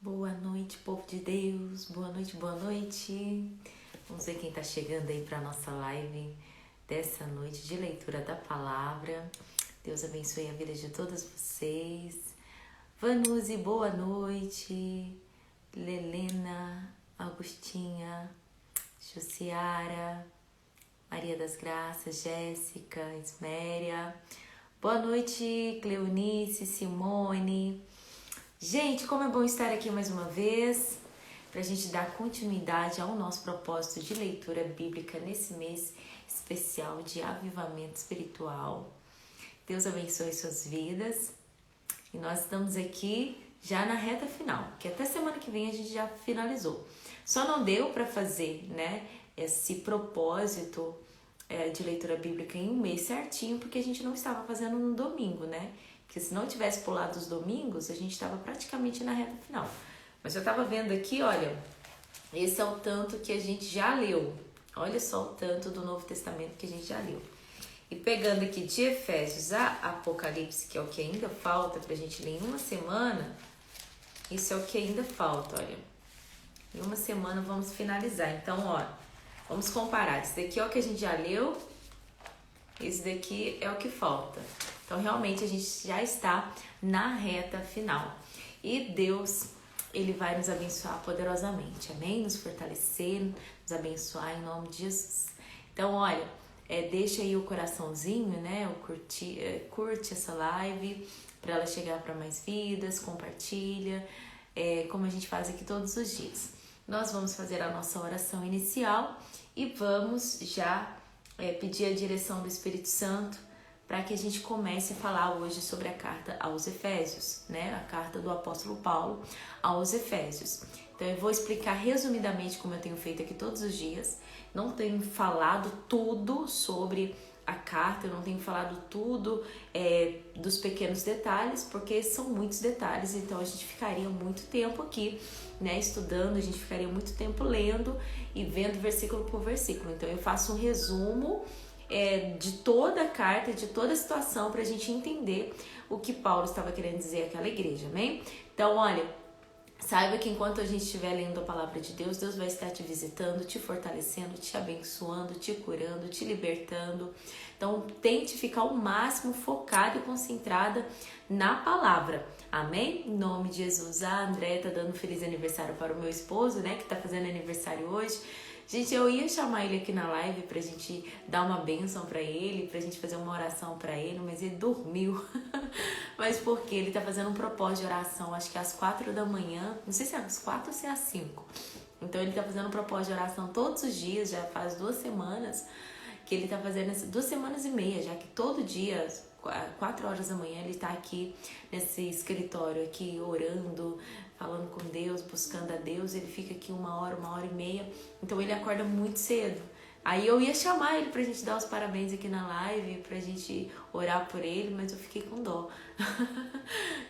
Boa noite, povo de Deus. Boa noite, boa noite. Vamos ver quem está chegando aí para a nossa live dessa noite de leitura da palavra. Deus abençoe a vida de todos vocês. Vanuzi, boa noite. Lelena, Augustinha, Jussiara, Maria das Graças, Jéssica, Isméria. Boa noite, Cleonice, Simone. Gente, como é bom estar aqui mais uma vez para a gente dar continuidade ao nosso propósito de leitura bíblica nesse mês especial de avivamento espiritual. Deus abençoe suas vidas e nós estamos aqui já na reta final, que até semana que vem a gente já finalizou. Só não deu para fazer, esse propósito de leitura bíblica em um mês certinho, porque a gente não estava fazendo no domingo, Porque se não tivesse pulado os domingos, a gente estava praticamente na reta final. Mas eu estava vendo aqui, olha, esse é o tanto que a gente já leu. Olha só o tanto do Novo Testamento que a gente já leu. E pegando aqui de Efésios a Apocalipse, que é o que ainda falta para a gente ler em uma semana, isso é o que ainda falta, olha. Em uma semana vamos finalizar. Então, vamos comparar. Esse daqui é o que a gente já leu, esse daqui é o que falta. Então, realmente, a gente já está na reta final. E Deus, Ele vai nos abençoar poderosamente, amém? Nos fortalecer, nos abençoar em nome de Jesus. Então, olha, deixa aí o coraçãozinho, curte essa live para ela chegar para mais vidas, compartilha, como a gente faz aqui todos os dias. Nós vamos fazer a nossa oração inicial e vamos já pedir a direção do Espírito Santo para que a gente comece a falar hoje sobre a carta aos Efésios, A carta do apóstolo Paulo aos Efésios. Então eu vou explicar resumidamente como eu tenho feito aqui todos os dias. Não tenho falado tudo sobre a carta, eu não tenho falado tudo dos pequenos detalhes, porque são muitos detalhes, então a gente ficaria muito tempo aqui, estudando, a gente ficaria muito tempo lendo e vendo versículo por versículo. Então eu faço um resumo de toda a carta, de toda a situação, para a gente entender o que Paulo estava querendo dizer àquela igreja, amém? Então, olha, saiba que enquanto a gente estiver lendo a palavra de Deus, Deus vai estar te visitando, te fortalecendo, te abençoando, te curando, te libertando. Então, tente ficar ao máximo focada e concentrada na palavra. Amém? Em nome de Jesus. A Andréia tá dando um feliz aniversário para o meu esposo, que tá fazendo aniversário hoje. Gente, eu ia chamar ele aqui na live pra gente dar uma bênção pra ele, pra gente fazer uma oração pra ele, mas ele dormiu. Mas porque ele tá fazendo um propósito de oração, acho que às 4 da manhã, não sei se é às 4 ou se é às 5. Então ele tá fazendo um propósito de oração todos os dias, já faz 2 semanas que ele tá fazendo, 2 semanas e meia, já que todo dia, às 4 horas da manhã, ele tá aqui nesse escritório aqui orando, falando com Deus, buscando a Deus. Ele fica aqui 1 hora e meia, então ele acorda muito cedo. Aí eu ia chamar ele pra gente dar os parabéns aqui na live, pra gente orar por ele, mas eu fiquei com dó.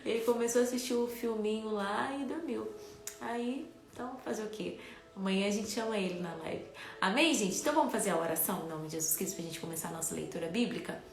Ele começou a assistir o filminho lá e dormiu. Aí, então, fazer o quê? Amanhã a gente chama ele na live. Amém, gente? Então vamos fazer a oração em nome de Jesus Cristo pra gente começar a nossa leitura bíblica?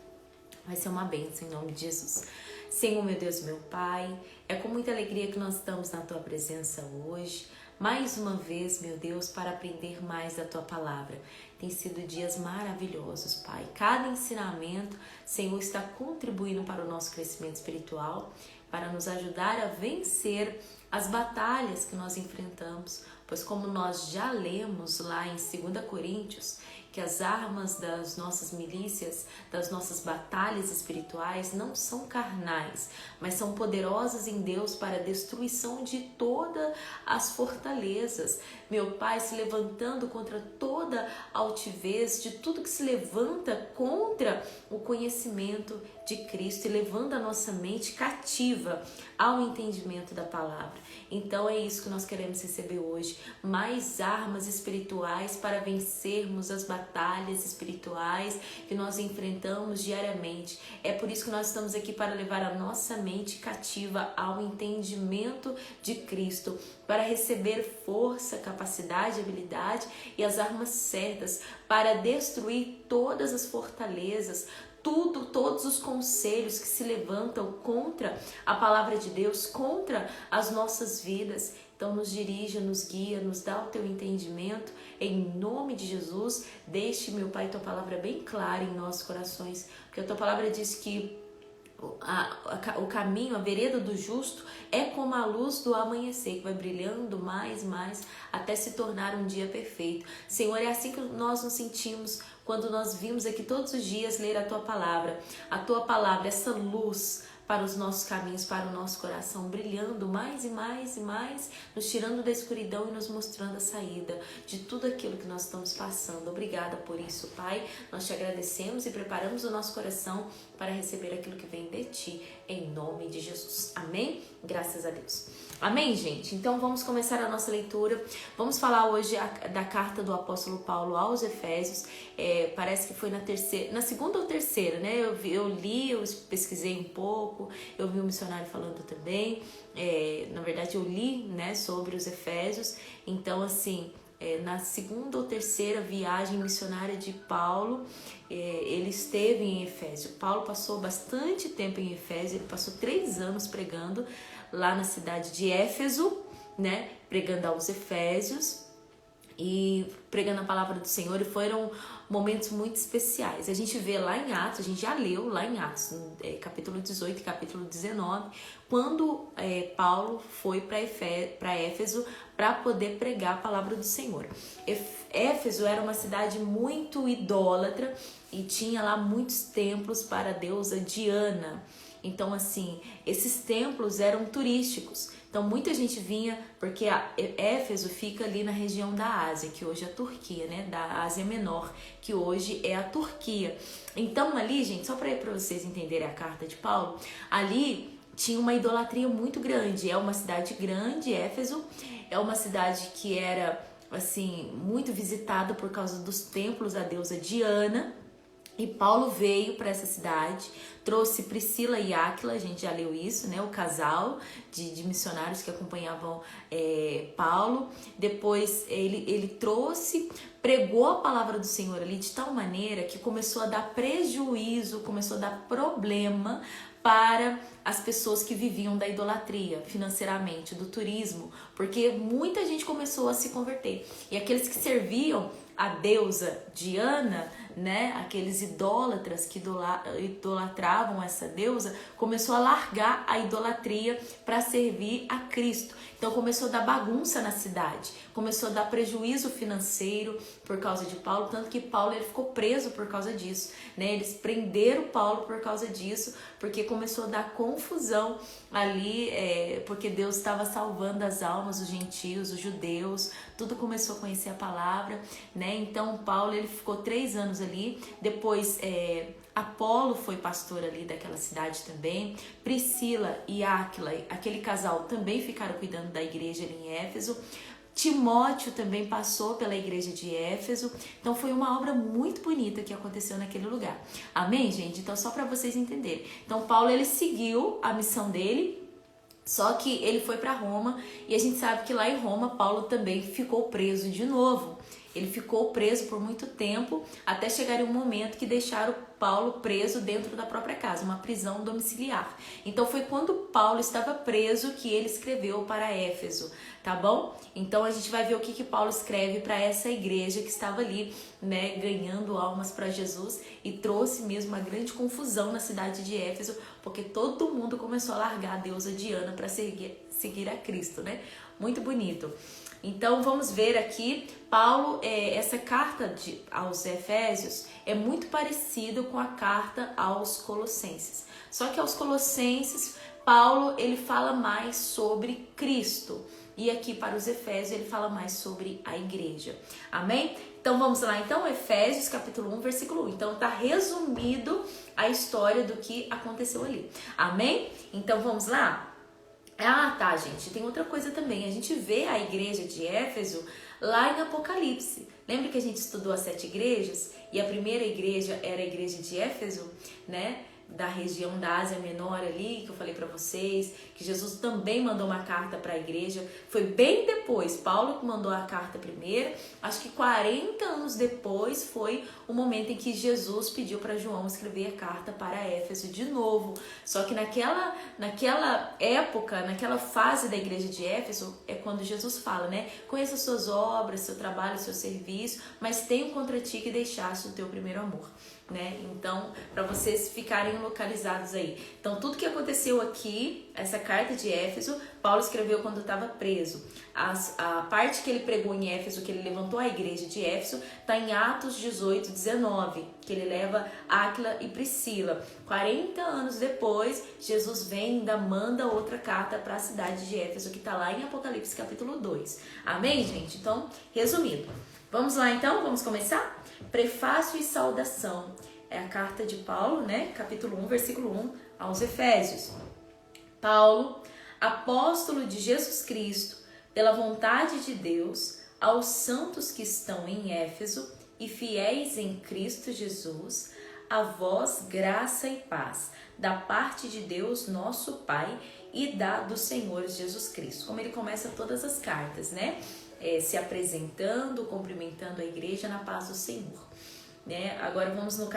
Vai ser uma bênção em nome de Jesus. Senhor, meu Deus, meu Pai, é com muita alegria que nós estamos na Tua presença hoje. Mais uma vez, meu Deus, para aprender mais da Tua palavra. Tem sido dias maravilhosos, Pai. Cada ensinamento, Senhor, está contribuindo para o nosso crescimento espiritual, para nos ajudar a vencer as batalhas que nós enfrentamos. Pois como nós já lemos lá em 2 Coríntios, que as armas das nossas milícias, das nossas batalhas espirituais não são carnais, mas são poderosas em Deus para a destruição de todas as fortalezas. Meu Pai, se levantando contra toda altivez, de tudo que se levanta contra o conhecimento de Cristo e levando a nossa mente cativa ao entendimento da palavra. Então é isso que nós queremos receber hoje, mais armas espirituais para vencermos as batalhas espirituais que nós enfrentamos diariamente. É por isso que nós estamos aqui, para levar a nossa mente cativa ao entendimento de Cristo, para receber força, capacidade, habilidade e as armas certas para destruir todas as fortalezas, todos os conselhos que se levantam contra a palavra de Deus, contra as nossas vidas. Então nos dirija, nos guia, nos dá o teu entendimento, em nome de Jesus. Deixe, meu Pai, tua palavra bem clara em nossos corações, porque a tua palavra diz que o caminho, a vereda do justo é como a luz do amanhecer, que vai brilhando mais, até se tornar um dia perfeito. Senhor, é assim que nós nos sentimos quando nós vimos aqui todos os dias ler a tua palavra. A tua palavra, essa luz para os nossos caminhos, para o nosso coração, brilhando mais e mais, nos tirando da escuridão e nos mostrando a saída de tudo aquilo que nós estamos passando. Obrigada por isso, Pai. Nós te agradecemos e preparamos o nosso coração para receber aquilo que vem de ti, em nome de Jesus. Amém? Graças a Deus. Amém, gente? Então vamos começar a nossa leitura. Vamos falar hoje da carta do apóstolo Paulo aos Efésios. Parece que foi na segunda ou terceira, né? Eu li, eu pesquisei um pouco, eu vi um missionário falando também. Na verdade, eu li, né, sobre os Efésios. Então, assim, na segunda ou terceira viagem missionária de Paulo, ele esteve em Efésio. Paulo passou bastante tempo em Efésio, ele passou 3 anos pregando lá na cidade de Éfeso, né, pregando aos Efésios e pregando a palavra do Senhor, e foram momentos muito especiais. A gente vê lá em Atos, a gente já leu lá em Atos, capítulo 18 e capítulo 19, quando Paulo foi para Éfeso para poder pregar a palavra do Senhor. Éfeso era uma cidade muito idólatra e tinha lá muitos templos para a deusa Diana. Então, assim, esses templos eram turísticos. Então, muita gente vinha, porque Éfeso fica ali na região da Ásia, que hoje é a Turquia, né? Da Ásia Menor, que hoje é a Turquia. Então, ali, gente, só para vocês entenderem a carta de Paulo, ali tinha uma idolatria muito grande. É uma cidade grande, Éfeso. É uma cidade que era, assim, muito visitada por causa dos templos da deusa Diana. E Paulo veio para essa cidade, trouxe Priscila e Áquila, a gente já leu isso, né? O casal de missionários que acompanhavam Paulo. Depois ele trouxe, pregou a palavra do Senhor ali de tal maneira que começou a dar prejuízo, começou a dar problema para as pessoas que viviam da idolatria financeiramente, do turismo, porque muita gente começou a se converter. E aqueles que serviam a deusa Diana, né, aqueles idólatras que idolatravam essa deusa, começou a largar a idolatria para servir a Cristo. Então começou a dar bagunça na cidade, começou a dar prejuízo financeiro por causa de Paulo, tanto que Paulo ele ficou preso por causa disso, né? Eles prenderam Paulo por causa disso, porque começou a dar confusão ali, porque Deus estava salvando as almas, os gentios, os judeus, tudo começou a conhecer a palavra, né? Então Paulo ele ficou 3 anos ali. Depois Apolo foi pastor ali daquela cidade também. Priscila e Áquila, aquele casal, também ficaram cuidando da igreja ali em Éfeso. Timóteo também passou pela igreja de Éfeso. Então foi uma obra muito bonita que aconteceu naquele lugar. Amém, gente? Então só para vocês entenderem. Então Paulo ele seguiu a missão dele, só que ele foi para Roma, e a gente sabe que lá em Roma Paulo também ficou preso de novo. Ele ficou preso por muito tempo, até chegar em um momento que deixaram Paulo preso dentro da própria casa, uma prisão domiciliar. Então foi quando Paulo estava preso que ele escreveu para Éfeso, tá bom? Então a gente vai ver o que Paulo escreve para essa igreja que estava ali, né, ganhando almas para Jesus, e trouxe mesmo uma grande confusão na cidade de Éfeso, porque todo mundo começou a largar a deusa Diana para seguir a Cristo, né? Muito bonito. Então vamos ver aqui, Paulo, essa carta aos Efésios é muito parecido com a carta aos Colossenses. Só que aos Colossenses, Paulo ele fala mais sobre Cristo. E aqui para os Efésios ele fala mais sobre a igreja. Amém? Então vamos lá, então, Efésios capítulo 1, versículo 1. Então está resumido a história do que aconteceu ali. Amém? Então vamos lá? Ah, tá, gente. Tem outra coisa também. A gente vê a igreja de Éfeso lá em Apocalipse. Lembra que a gente estudou as 7 igrejas? E a primeira igreja era a igreja de Éfeso, né? da região da Ásia Menor ali, que eu falei para vocês, que Jesus também mandou uma carta para a igreja. Foi bem depois, Paulo que mandou a carta primeiro, acho que 40 anos depois foi o momento em que Jesus pediu para João escrever a carta para Éfeso de novo. Só que naquela época, naquela fase da igreja de Éfeso, é quando Jesus fala, né? Conheça suas obras, seu trabalho, seu serviço, mas tenho contra ti que deixaste o teu primeiro amor. Né? Então, para vocês ficarem localizados aí. Então, tudo que aconteceu aqui, essa carta de Éfeso, Paulo escreveu quando estava preso. A parte que ele pregou em Éfeso, que ele levantou a igreja de Éfeso, está em Atos 18, 19, que ele leva Áquila e Priscila. 40 anos depois, Jesus vem e ainda manda outra carta para a cidade de Éfeso, que está lá em Apocalipse capítulo 2. Amém, gente? Então, resumindo. Vamos lá então? Vamos começar? Prefácio e saudação. É a carta de Paulo, né? Capítulo 1, versículo 1 aos Efésios. Paulo, apóstolo de Jesus Cristo, pela vontade de Deus, aos santos que estão em Éfeso e fiéis em Cristo Jesus, a vós graça e paz, da parte de Deus, nosso Pai, e do Senhor Jesus Cristo. Como ele começa todas as cartas, né? Se apresentando, cumprimentando a igreja na paz do Senhor. Né? Agora vamos no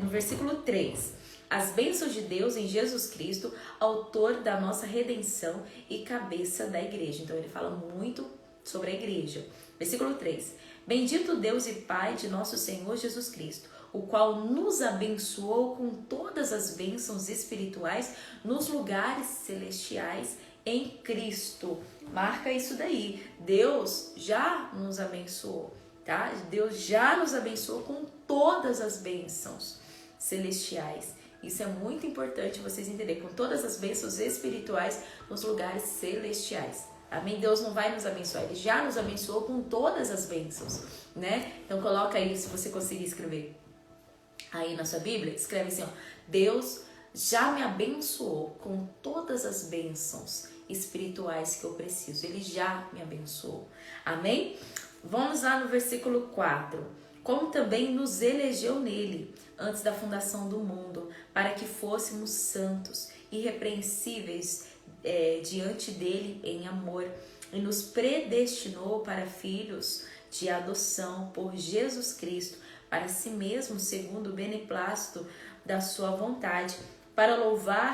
versículo 3. As bênçãos de Deus em Jesus Cristo, autor da nossa redenção e cabeça da igreja. Então ele fala muito sobre a igreja. Versículo 3. Bendito Deus e Pai de nosso Senhor Jesus Cristo, o qual nos abençoou com todas as bênçãos espirituais nos lugares celestiais em Cristo. Marca isso daí. Deus já nos abençoou, tá? Deus já nos abençoou com todas as bênçãos celestiais. Isso é muito importante vocês entenderem, com todas as bênçãos espirituais nos lugares celestiais. Amém? Deus não vai nos abençoar, Ele já nos abençoou com todas as bênçãos, né? Então coloca aí, se você conseguir escrever aí na sua Bíblia, escreve assim, ó, Deus já me abençoou com todas as bênçãos espirituais que eu preciso. Ele já me abençoou. Amém? Vamos lá no versículo 4. Como também nos elegeu nele, antes da fundação do mundo, para que fôssemos santos, irrepreensíveis diante dele em amor, e nos predestinou para filhos de adoção por Jesus Cristo, para si mesmo, segundo o beneplácito da sua vontade, para louvor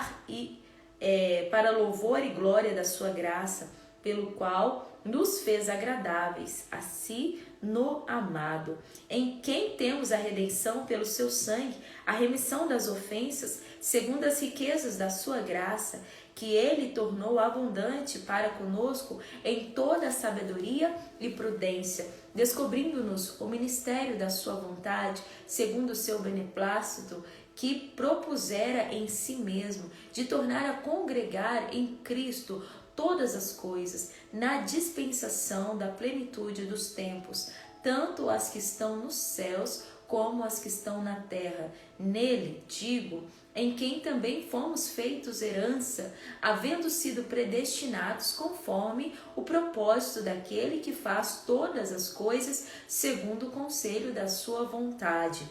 e glória da sua graça, pelo qual nos fez agradáveis a si no amado, em quem temos a redenção pelo seu sangue, a remissão das ofensas, segundo as riquezas da sua graça, que ele tornou abundante para conosco em toda a sabedoria e prudência, descobrindo-nos o ministério da sua vontade, segundo o seu beneplácito, que propusera em si mesmo, de tornar a congregar em Cristo todas as coisas, na dispensação da plenitude dos tempos, tanto as que estão nos céus como as que estão na terra. Nele, digo, em quem também fomos feitos herança, havendo sido predestinados conforme o propósito daquele que faz todas as coisas segundo o conselho da sua vontade,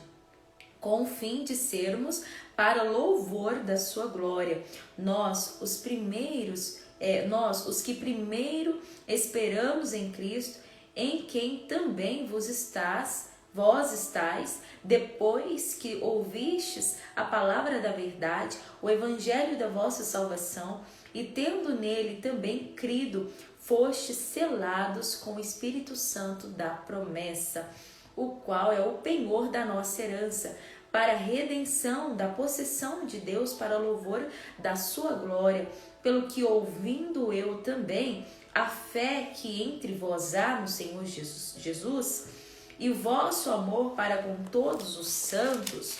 com o fim de sermos para louvor da sua glória. Nós, os que primeiro esperamos em Cristo, em quem também vós estáis, depois que ouvistes a palavra da verdade, o evangelho da vossa salvação, e tendo nele também crido, fostes selados com o Espírito Santo da promessa, o qual é o penhor da nossa herança, para a redenção da possessão de Deus, para louvor da sua glória, pelo que ouvindo eu também a fé que entre vós há no Senhor Jesus e o vosso amor para com todos os santos,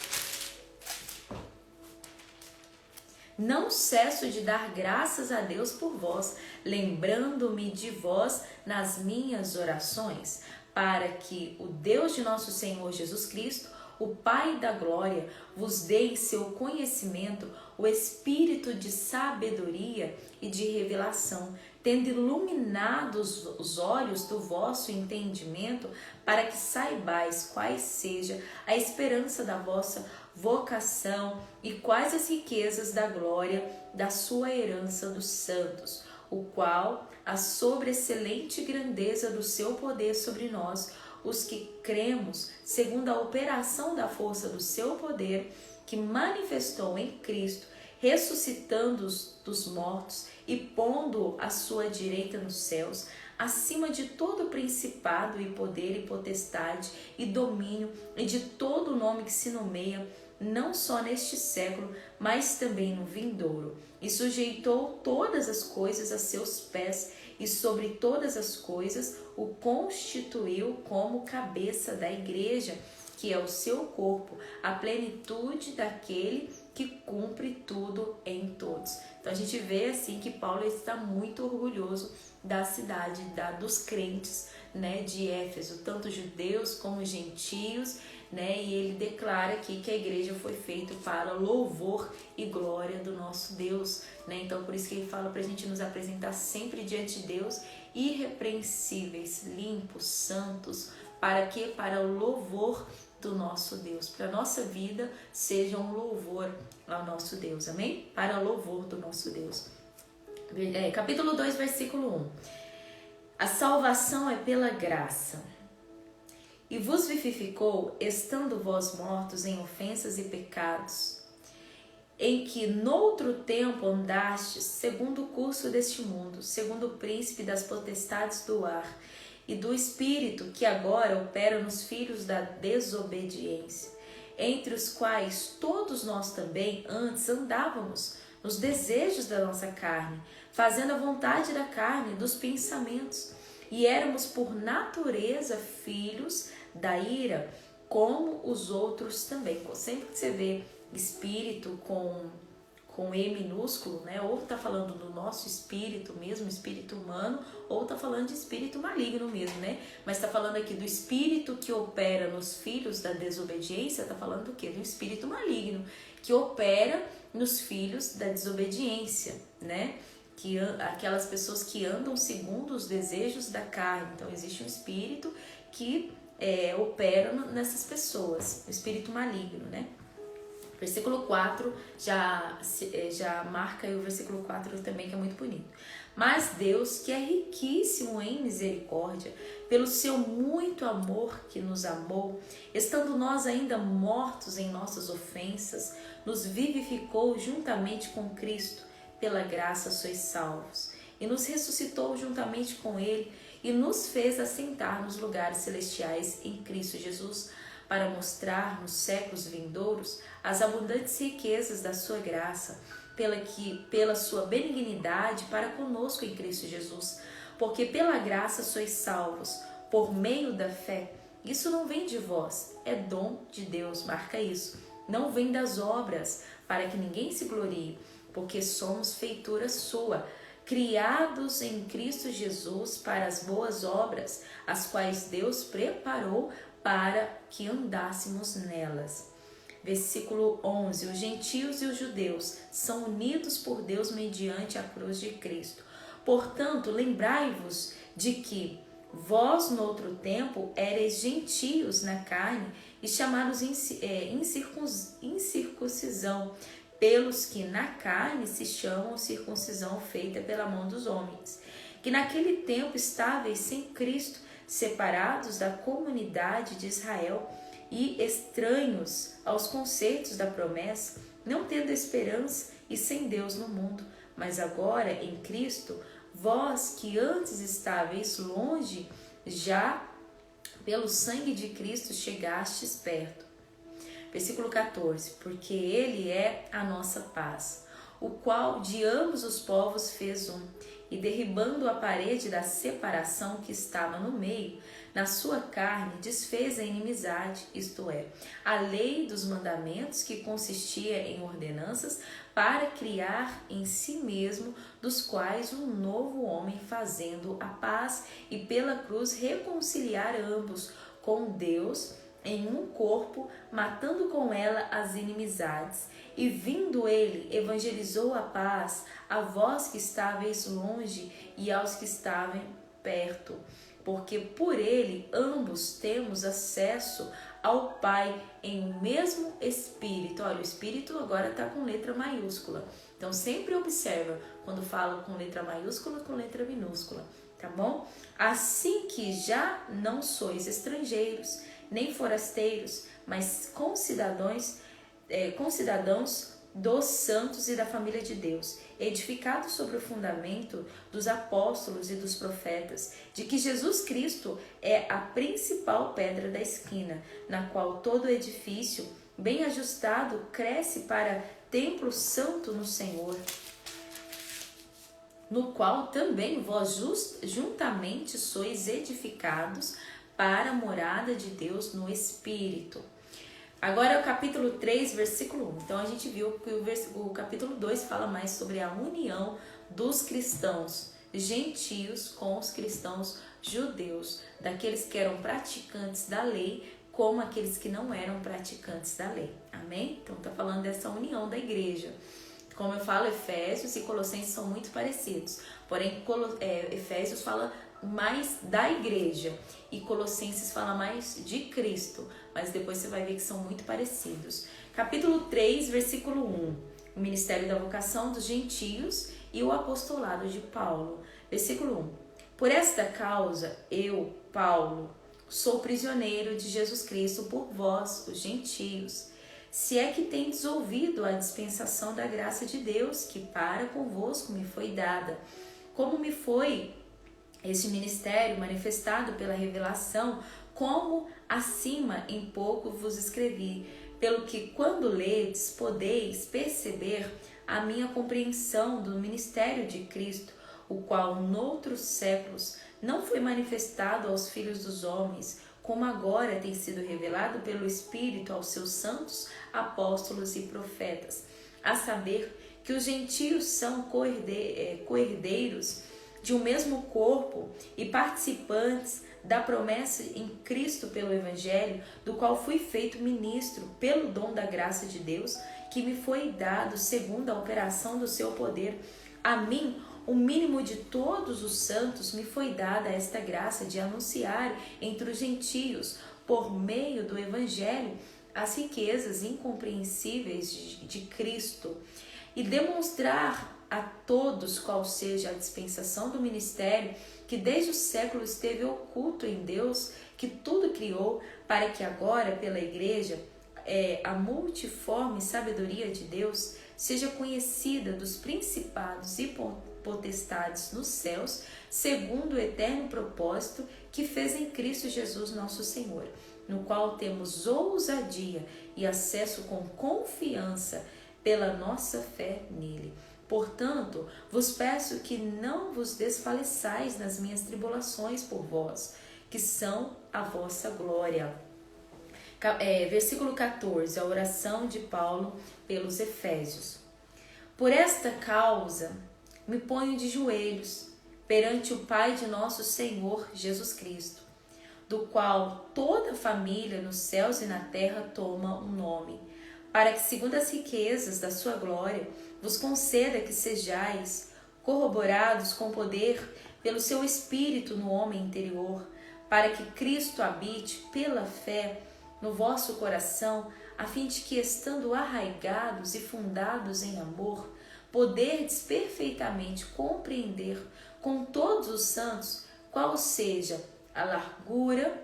não cesso de dar graças a Deus por vós, lembrando-me de vós nas minhas orações, para que o Deus de nosso Senhor Jesus Cristo, o Pai da glória, vos dê em seu conhecimento o espírito de sabedoria e de revelação, tendo iluminado os olhos do vosso entendimento, para que saibais qual seja a esperança da vossa vocação e quais as riquezas da glória da sua herança dos santos, o qual a sobreexcelente grandeza do seu poder sobre nós, os que cremos, segundo a operação da força do seu poder, que manifestou em Cristo, ressuscitando-os dos mortos e pondo à sua direita nos céus, acima de todo principado e poder e potestade e domínio e de todo nome que se nomeia, não só neste século, mas também no vindouro, e sujeitou todas as coisas a seus pés, e sobre todas as coisas o constituiu como cabeça da igreja, que é o seu corpo, a plenitude daquele que cumpre tudo em todos. Então a gente vê assim que Paulo está muito orgulhoso da cidade, dos crentes, né, de Éfeso, tanto judeus como gentios, né, e ele declara aqui que a igreja foi feita para louvor e glória do nosso Deus, né? Então por isso que ele fala para a gente nos apresentar sempre diante de Deus irrepreensíveis, limpos, santos, para quê? Para o louvor do nosso Deus, para a nossa vida seja um louvor ao nosso Deus, amém? Para o louvor do nosso Deus. Capítulo 2, versículo 1. A salvação é pela graça. E vos vivificou, estando vós mortos em ofensas e pecados, em que noutro tempo andastes, segundo o curso deste mundo, segundo o príncipe das potestades do ar, e do Espírito que agora opera nos filhos da desobediência, entre os quais todos nós também antes andávamos, nos desejos da nossa carne, fazendo a vontade da carne, dos pensamentos, e éramos por natureza filhos da ira, como os outros também. Sempre que você vê espírito com E minúsculo, né? Ou tá falando do nosso espírito mesmo, espírito humano, ou tá falando de espírito maligno mesmo, né? Mas tá falando aqui do espírito que opera nos filhos da desobediência, tá falando do quê? Do espírito maligno, que opera nos filhos da desobediência, né? Que aquelas pessoas que andam segundo os desejos da carne. Então existe um espírito que opera nessas pessoas, o espírito maligno, né? Versículo 4 já marca aí o versículo 4 também, que é muito bonito. Mas Deus, que é riquíssimo em misericórdia, pelo seu muito amor que nos amou, estando nós ainda mortos em nossas ofensas, nos vivificou juntamente com Cristo, pela graça sois salvos, e nos ressuscitou juntamente com Ele, e nos fez assentar nos lugares celestiais em Cristo Jesus, para mostrar nos séculos vindouros as abundantes riquezas da sua graça, pela sua benignidade para conosco em Cristo Jesus. Porque pela graça sois salvos, por meio da fé. Isso não vem de vós, é dom de Deus, marca isso. Não vem das obras, para que ninguém se glorie, porque somos feitura sua, criados em Cristo Jesus para as boas obras, as quais Deus preparou para que andássemos nelas. Versículo 11. Os gentios e os judeus são unidos por Deus mediante a cruz de Cristo. Portanto, lembrai-vos de que vós, no outro tempo, éreis gentios na carne e chamados incircuncisão, pelos que na carne se chamam circuncisão feita pela mão dos homens. Que naquele tempo estáveis sem Cristo, separados da comunidade de Israel e estranhos aos conceitos da promessa, não tendo esperança e sem Deus no mundo. Mas agora, em Cristo, vós que antes estáveis longe, já pelo sangue de Cristo chegastes perto. Versículo 14. Porque Ele é a nossa paz, o qual de ambos os povos fez um, e derribando a parede da separação que estava no meio, na sua carne desfez a inimizade, isto é, a lei dos mandamentos, que consistia em ordenanças, para criar em si mesmo dos quais um novo homem, fazendo a paz, e pela cruz reconciliar ambos com Deus em um corpo, matando com ela as inimizades. E vindo ele, evangelizou a paz a vós que estáveis longe e aos que estavam perto, porque por ele ambos temos acesso ao Pai em um mesmo Espírito. Olha, o Espírito agora está com letra maiúscula. Então sempre observa quando falo com letra maiúscula, com letra minúscula, tá bom? Assim que já não sois estrangeiros, nem forasteiros, mas concidadãos dos santos e da família de Deus, edificados sobre o fundamento dos apóstolos e dos profetas, de que Jesus Cristo é a principal pedra da esquina, na qual todo edifício, bem ajustado, cresce para templo santo no Senhor, no qual também vós juntamente sois edificados para a morada de Deus no Espírito. Agora é o capítulo 3, versículo 1. Então a gente viu que o capítulo 2 fala mais sobre a união dos cristãos gentios com os cristãos judeus, daqueles que eram praticantes da lei como aqueles que não eram praticantes da lei. Amém? Então está falando dessa união da igreja. Como eu falo, Efésios e Colossenses são muito parecidos, porém Efésios fala mais da igreja e Colossenses fala mais de Cristo, mas depois você vai ver que são muito parecidos. Capítulo 3, versículo 1, o ministério da vocação dos gentios e o apostolado de Paulo. Versículo 1, por esta causa eu, Paulo, sou prisioneiro de Jesus Cristo por vós, os gentios, se é que tendes ouvido a dispensação da graça de Deus, que para convosco me foi dada, como me foi este ministério manifestado pela revelação, como acima em pouco vos escrevi, pelo que quando ledes podeis perceber a minha compreensão do ministério de Cristo, o qual noutros séculos não foi manifestado aos filhos dos homens, como agora tem sido revelado pelo Espírito aos seus santos apóstolos e profetas, a saber que os gentios são coerdeiros de um mesmo corpo e participantes da promessa em Cristo pelo Evangelho, do qual fui feito ministro pelo dom da graça de Deus, que me foi dado segundo a operação do seu poder. A mim, o mínimo de todos os santos, me foi dada esta graça de anunciar entre os gentios, por meio do Evangelho, as riquezas incompreensíveis de Cristo, e demonstrar a todos qual seja a dispensação do ministério que desde o século esteve oculto em Deus, que tudo criou, para que agora pela igreja a multiforme sabedoria de Deus seja conhecida dos principados e potestades nos céus, segundo o eterno propósito que fez em Cristo Jesus nosso Senhor, no qual temos ousadia e acesso com confiança pela nossa fé nele. Portanto, vos peço que não vos desfaleçais nas minhas tribulações por vós, que são a vossa glória. Versículo 14, a oração de Paulo pelos Efésios. Por esta causa me ponho de joelhos perante o Pai de nosso Senhor Jesus Cristo, do qual toda a família nos céus e na terra toma um nome, para que, segundo as riquezas da sua glória, vos conceda que sejais corroborados com poder pelo seu Espírito no homem interior, para que Cristo habite pela fé no vosso coração, a fim de que, estando arraigados e fundados em amor, poderdes perfeitamente compreender com todos os santos qual seja a largura,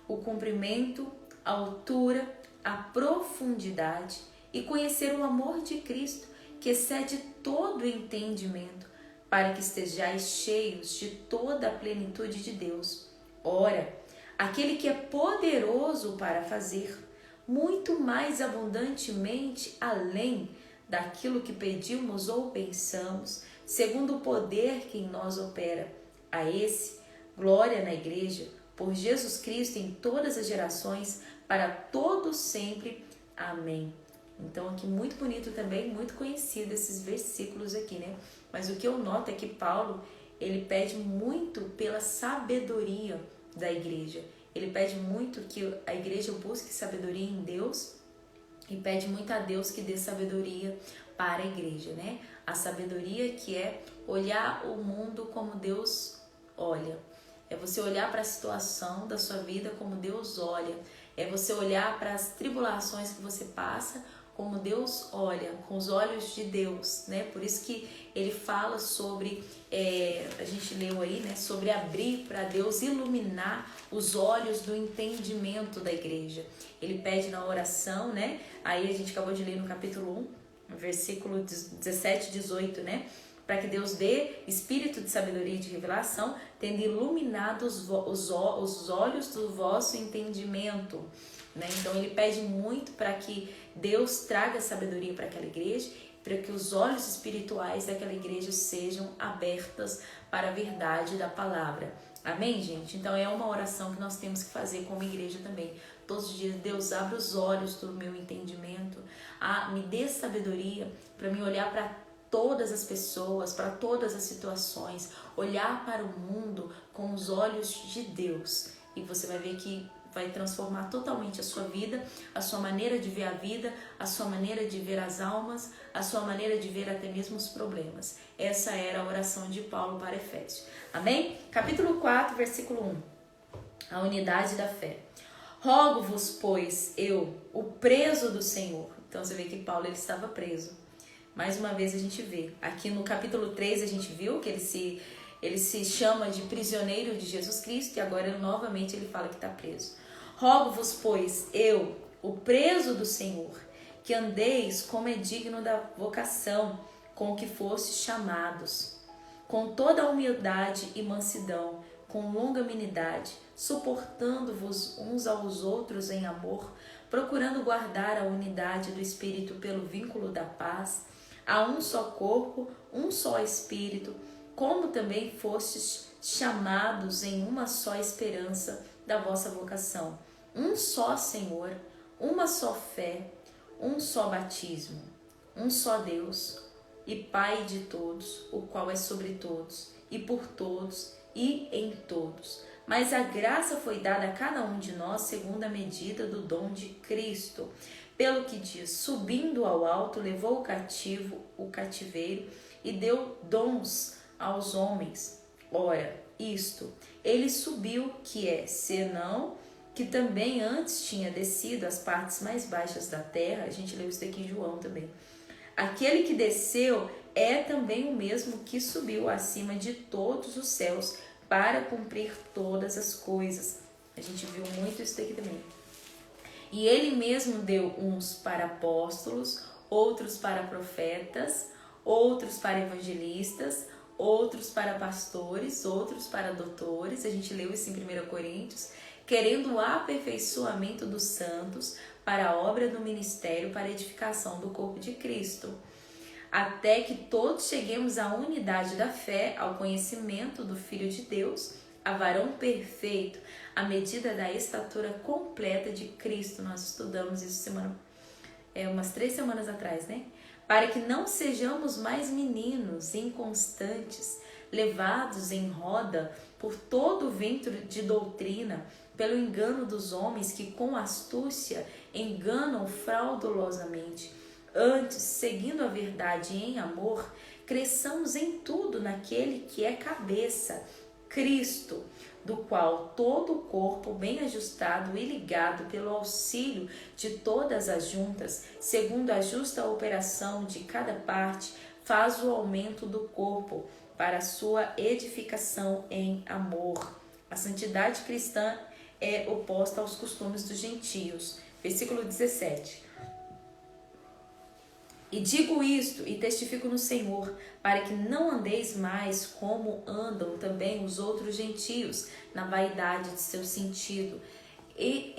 o comprimento, a altura, a profundidade, e conhecer o amor de Cristo, que excede todo o entendimento, para que estejais cheios de toda a plenitude de Deus. Ora, aquele que é poderoso para fazer muito mais abundantemente além daquilo que pedimos ou pensamos, segundo o poder que em nós opera, a esse, glória na igreja, por Jesus Cristo em todas as gerações, para todos sempre. Amém. Então aqui muito bonito também, muito conhecido esses versículos aqui, né? Mas o que eu noto é que Paulo, ele pede muito pela sabedoria da igreja. Ele pede muito que a igreja busque sabedoria em Deus e pede muito a Deus que dê sabedoria para a igreja, né? A sabedoria que é olhar o mundo como Deus olha. É você olhar para a situação da sua vida como Deus olha. É você olhar para as tribulações que você passa como Deus olha, com os olhos de Deus, né? Por isso que ele fala sobre, a gente leu aí, né? Sobre abrir para Deus iluminar os olhos do entendimento da igreja. Ele pede na oração, né? Aí a gente acabou de ler no capítulo 1, versículo 17 e 18, né? Para que Deus dê espírito de sabedoria e de revelação, tendo iluminado os olhos do vosso entendimento. Né? Então ele pede muito para que Deus traga sabedoria para aquela igreja, para que os olhos espirituais daquela igreja sejam abertas para a verdade da palavra. Amém, gente? Então é uma oração que nós temos que fazer como igreja também. Todos os dias, Deus, abre os olhos do meu entendimento, me dê sabedoria para me olhar para todas as pessoas, para todas as situações, olhar para o mundo com os olhos de Deus. E você vai ver que vai transformar totalmente a sua vida, a sua maneira de ver a vida, a sua maneira de ver as almas, a sua maneira de ver até mesmo os problemas. Essa era a oração de Paulo para Efésios. Amém? Capítulo 4, versículo 1. A unidade da fé. Rogo-vos, pois, eu, o preso do Senhor. Então você vê que Paulo ele estava preso. Mais uma vez a gente vê. Aqui no capítulo 3 a gente viu que ele se chama de prisioneiro de Jesus Cristo e agora novamente ele fala que está preso. Rogo-vos, pois, eu, o preso do Senhor, que andeis como é digno da vocação com que fostes chamados, com toda a humildade e mansidão, com longanimidade, suportando-vos uns aos outros em amor, procurando guardar a unidade do Espírito pelo vínculo da paz. Há um só corpo, um só Espírito, como também fostes chamados em uma só esperança da vossa vocação. Um só Senhor, uma só fé, um só batismo, um só Deus e Pai de todos, o qual é sobre todos e por todos e em todos. Mas a graça foi dada a cada um de nós segundo a medida do dom de Cristo. Pelo que diz, subindo ao alto, levou o cativo, o cativeiro, e deu dons aos homens. Ora, isto, ele subiu, que é, senão que também antes tinha descido às partes mais baixas da terra. A gente leu isso aqui em João também. Aquele que desceu é também o mesmo que subiu acima de todos os céus para cumprir todas as coisas. A gente viu muito isso daqui também. E ele mesmo deu uns para apóstolos, outros para profetas, outros para evangelistas, outros para pastores, outros para doutores. A gente leu isso em 1 Coríntios. Querendo o aperfeiçoamento dos santos para a obra do ministério, para a edificação do corpo de Cristo, até que todos cheguemos à unidade da fé, ao conhecimento do Filho de Deus, a varão perfeito, à medida da estatura completa de Cristo. Nós estudamos isso umas 3 semanas atrás, né? Para que não sejamos mais meninos inconstantes, levados em roda por todo o vento de doutrina, pelo engano dos homens que com astúcia enganam fraudulosamente. Antes, seguindo a verdade em amor, cresçamos em tudo naquele que é cabeça, Cristo, do qual todo o corpo, bem ajustado e ligado pelo auxílio de todas as juntas, segundo a justa operação de cada parte, faz o aumento do corpo para a sua edificação em amor. A santidade cristã é oposta aos costumes dos gentios. Versículo 17. E digo isto e testifico no Senhor, para que não andeis mais como andam também os outros gentios, na vaidade de seu sentido, e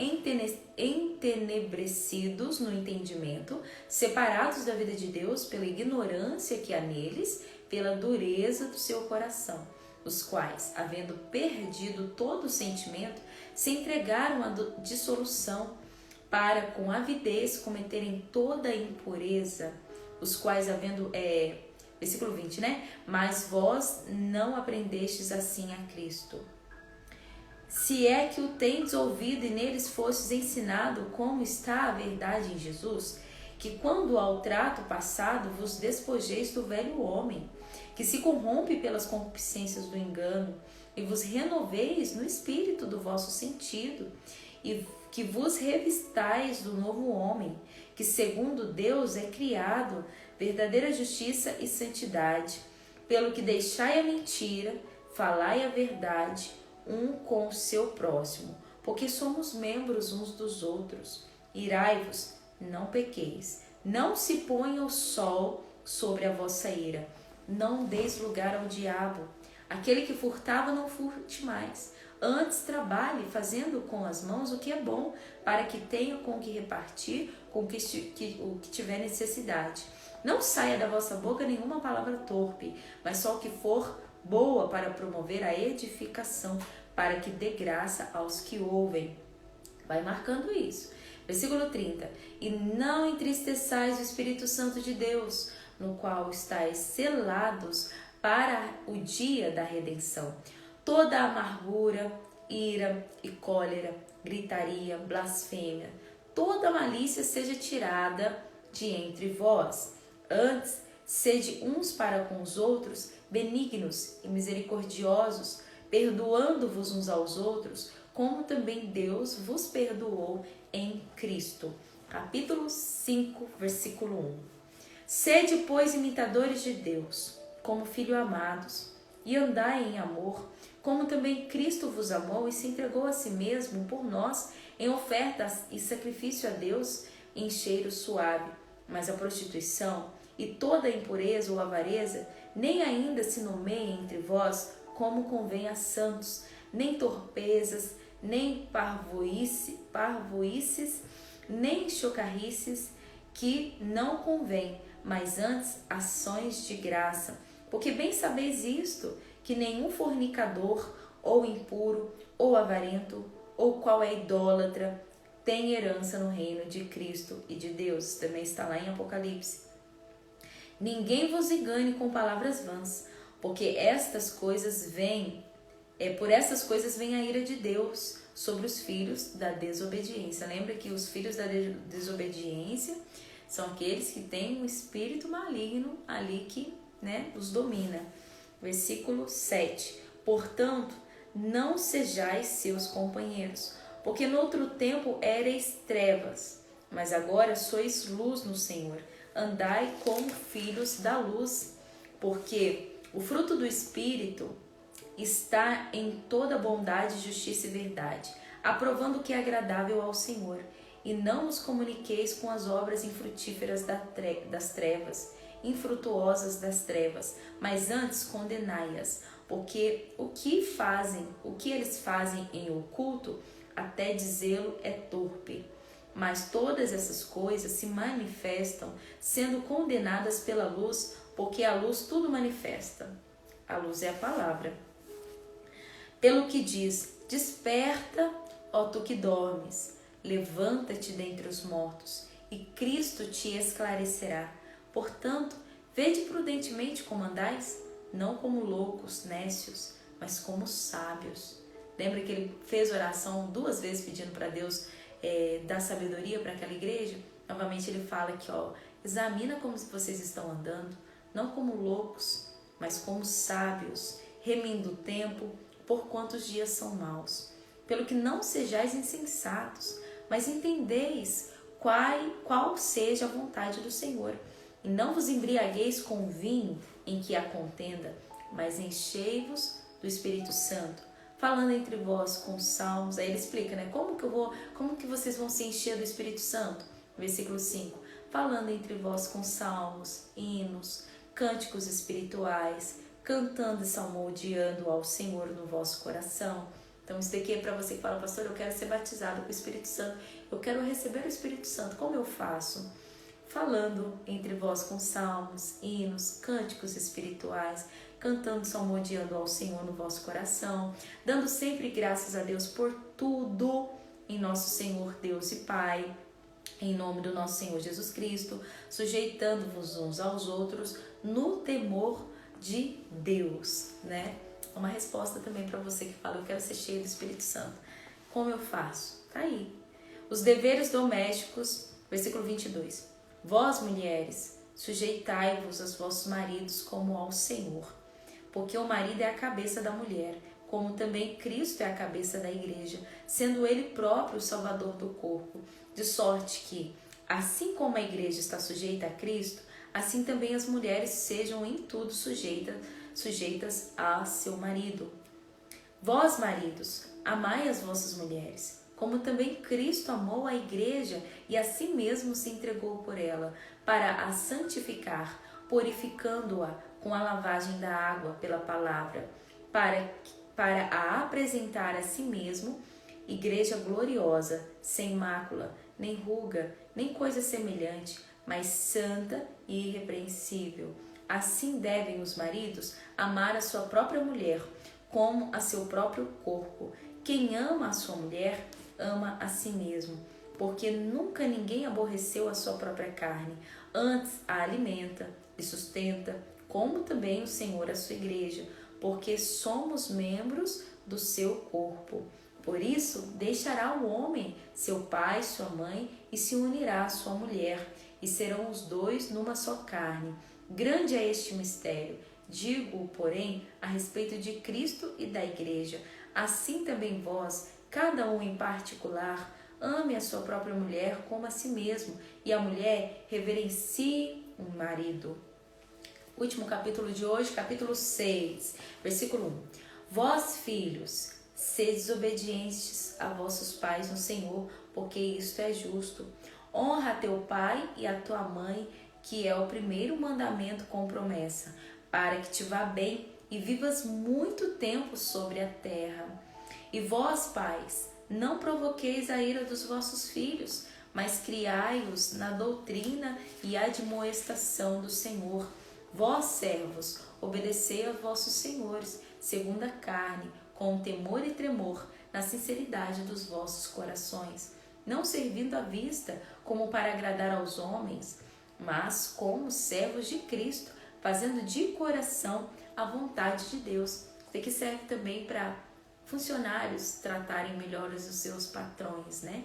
entenebrecidos no entendimento, separados da vida de Deus pela ignorância que há neles, pela dureza do seu coração, os quais, havendo perdido todo o sentimento, se entregaram à dissolução, para com avidez cometerem toda a impureza, os quais versículo 20, né? Mas vós não aprendestes assim a Cristo. Se é que o tendes ouvido e neles fostes ensinado como está a verdade em Jesus, que quando ao trato passado vos despojeis do velho homem, que se corrompe pelas concupiscências do engano, e vos renoveis no espírito do vosso sentido, e que vos revistais do novo homem, que segundo Deus é criado, verdadeira justiça e santidade. Pelo que deixai a mentira, falai a verdade, um com o seu próximo, porque somos membros uns dos outros. Irai-vos, não pequeis. Não se ponha o sol sobre a vossa ira. Não deis lugar ao diabo. Aquele que furtava, não furte mais. Antes trabalhe, fazendo com as mãos o que é bom, para que tenha com que repartir com o que tiver necessidade. Não saia da vossa boca nenhuma palavra torpe, mas só o que for boa para promover a edificação, para que dê graça aos que ouvem. Vai marcando isso. Versículo 30. E não entristeçais o Espírito Santo de Deus, no qual estáis selados para o dia da redenção. Toda amargura, ira e cólera, gritaria, blasfêmia, toda malícia seja tirada de entre vós. Antes, sede uns para com os outros benignos e misericordiosos, perdoando-vos uns aos outros, como também Deus vos perdoou em Cristo. Capítulo 5, versículo 1. Sede, pois, imitadores de Deus, como filhos amados, e andai em amor, como também Cristo vos amou e se entregou a si mesmo por nós, em oferta e sacrifício a Deus, em cheiro suave. Mas a prostituição e toda a impureza ou avareza nem ainda se nomeiem entre vós, como convém a santos, nem torpezas, nem parvoices, nem chocarrices, que não convém, mas antes ações de graça. Porque bem sabeis isto, que nenhum fornicador, ou impuro, ou avarento, ou qual é idólatra, tem herança no reino de Cristo e de Deus. Também está lá em Apocalipse. Ninguém vos engane com palavras vãs, porque por estas coisas vem a ira de Deus sobre os filhos da desobediência. Lembra que os filhos da desobediência são aqueles que têm um espírito maligno ali que, os domina. Versículo 7. Portanto, não sejais seus companheiros, porque no outro tempo éreis trevas, mas agora sois luz no Senhor. Andai como filhos da luz, porque o fruto do Espírito está em toda bondade, justiça e verdade, aprovando o que é agradável ao Senhor. E não os comuniqueis com as obras infrutíferas das trevas, infrutuosas das trevas, mas antes condenai-as, porque o que eles fazem em oculto, até dizê-lo é torpe. Mas todas essas coisas se manifestam, sendo condenadas pela luz, porque a luz tudo manifesta. A luz é a palavra. Pelo que diz: desperta, ó tu que dormes, levanta-te dentre os mortos, e Cristo te esclarecerá. Portanto, vede prudentemente como andais, não como loucos, nécios, mas como sábios. Lembra que ele fez oração 2 vezes pedindo para Deus dar sabedoria para aquela igreja? Novamente ele fala aqui, examina como vocês estão andando, não como loucos, mas como sábios, remindo o tempo, porquanto os dias são maus. Pelo que não sejais insensatos, mas entendeis qual seja a vontade do Senhor. E não vos embriagueis com vinho em que há contenda, mas enchei-vos do Espírito Santo, falando entre vós com salmos. Aí ele explica, como que vocês vão se encher do Espírito Santo? Versículo 5. Falando entre vós com salmos, hinos, cânticos espirituais, cantando e salmodiando ao Senhor no vosso coração. Então isso daqui é para você que fala: pastor, eu quero ser batizado com o Espírito Santo, eu quero receber o Espírito Santo, como eu faço? Falando entre vós com salmos, hinos, cânticos espirituais, cantando, salmodiando ao Senhor no vosso coração, dando sempre graças a Deus por tudo em nosso Senhor Deus e Pai, em nome do nosso Senhor Jesus Cristo, sujeitando-vos uns aos outros no temor de Deus, Uma resposta também para você que fala: eu quero ser cheio do Espírito Santo. Como eu faço? Tá aí. Os deveres domésticos, versículo 22. Vós, mulheres, sujeitai-vos aos vossos maridos como ao Senhor, porque o marido é a cabeça da mulher, como também Cristo é a cabeça da igreja, sendo ele próprio o salvador do corpo. De sorte que, assim como a igreja está sujeita a Cristo, assim também as mulheres sejam em tudo sujeitas a seu marido. Vós, maridos, amai as vossas mulheres, como também Cristo amou a igreja e a si mesmo se entregou por ela, para a santificar, purificando-a com a lavagem da água pela palavra, para a apresentar a si mesmo, igreja gloriosa, sem mácula, nem ruga, nem coisa semelhante, mas santa e irrepreensível. Assim devem os maridos amar a sua própria mulher, como a seu próprio corpo. Quem ama a sua mulher, ama a si mesmo, porque nunca ninguém aborreceu a sua própria carne, antes a alimenta e sustenta, como também o Senhor a sua igreja, porque somos membros do seu corpo. Por isso, deixará o homem seu pai, sua mãe, e se unirá à sua mulher, e serão os dois numa só carne. Grande é este mistério. Digo, porém, a respeito de Cristo e da igreja. Assim também vós, cada um em particular, ame a sua própria mulher como a si mesmo, e a mulher reverencie o marido. Último capítulo de hoje, capítulo 6, versículo 1. Vós, filhos, sedes obedientes a vossos pais no Senhor, porque isto é justo. Honra a teu pai e a tua mãe, que é o primeiro mandamento com promessa, para que te vá bem e vivas muito tempo sobre a terra. E vós, pais, não provoqueis a ira dos vossos filhos, mas criai-os na doutrina e admoestação do Senhor. Vós, servos, obedecei aos vossos senhores, segundo a carne, com temor e tremor, na sinceridade dos vossos corações, não servindo à vista como para agradar aos homens, mas como servos de Cristo, fazendo de coração a vontade de Deus. Isso aqui serve também para funcionários tratarem melhor os seus patrões, né?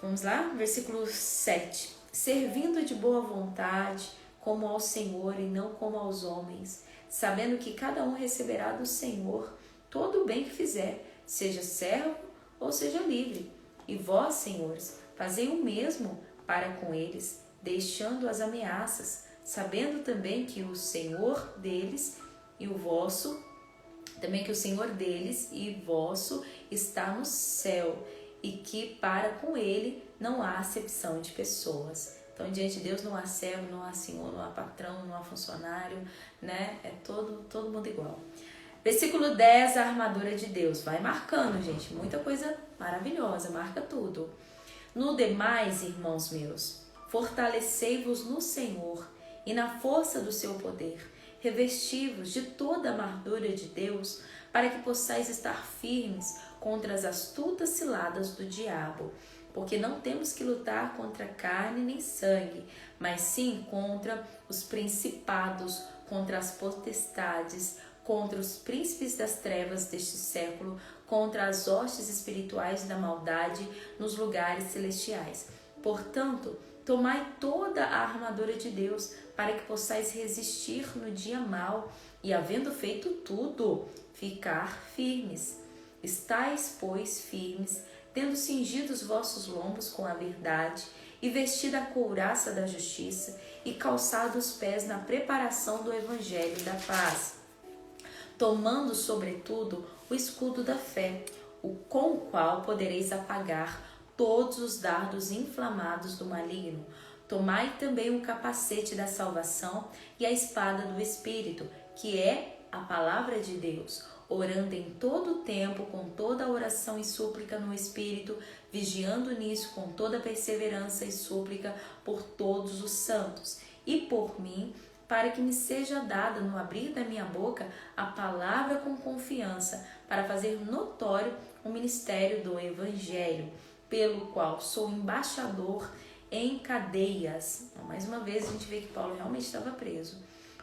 Vamos lá? Versículo 7. Servindo de boa vontade, como ao Senhor e não como aos homens, sabendo que cada um receberá do Senhor todo o bem que fizer, seja servo ou seja livre. E vós, senhores, fazei o mesmo para com eles, deixando as ameaças, sabendo também que o Senhor deles e o vosso, está no céu, e que para com ele não há acepção de pessoas. Então, diante de Deus não há servo, não há senhor, não há patrão, não há funcionário, né? É todo mundo igual. Versículo 10, a armadura de Deus. Vai marcando, gente, muita coisa maravilhosa, marca tudo. No demais, irmãos meus, fortalecei-vos no Senhor e na força do seu poder. Revesti-vos de toda a armadura de Deus, para que possais estar firmes contra as astutas ciladas do diabo. Porque não temos que lutar contra carne nem sangue, mas sim contra os principados, contra as potestades, contra os príncipes das trevas deste século, contra as hostes espirituais da maldade nos lugares celestiais. Portanto, tomai toda a armadura de Deus, para que possais resistir no dia mau e, havendo feito tudo, ficar firmes. Estais, pois, firmes, tendo cingido os vossos lombos com a verdade, e vestida a couraça da justiça, e calçado os pés na preparação do evangelho da paz, tomando, sobretudo, o escudo da fé, com o qual podereis apagar todos os dardos inflamados do maligno. Tomai também o capacete da salvação e a espada do Espírito, que é a palavra de Deus, orando em todo o tempo com toda a oração e súplica no Espírito, vigiando nisso com toda perseverança e súplica por todos os santos e por mim, para que me seja dada no abrir da minha boca a palavra com confiança, para fazer notório o ministério do Evangelho, pelo qual sou embaixador em cadeias. Mais uma vez a gente vê que Paulo realmente estava preso,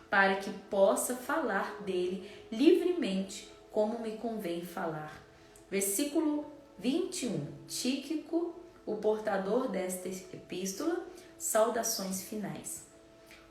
para que possa falar dele livremente, como me convém falar. Versículo 21. Tíquico, o portador desta epístola, saudações finais.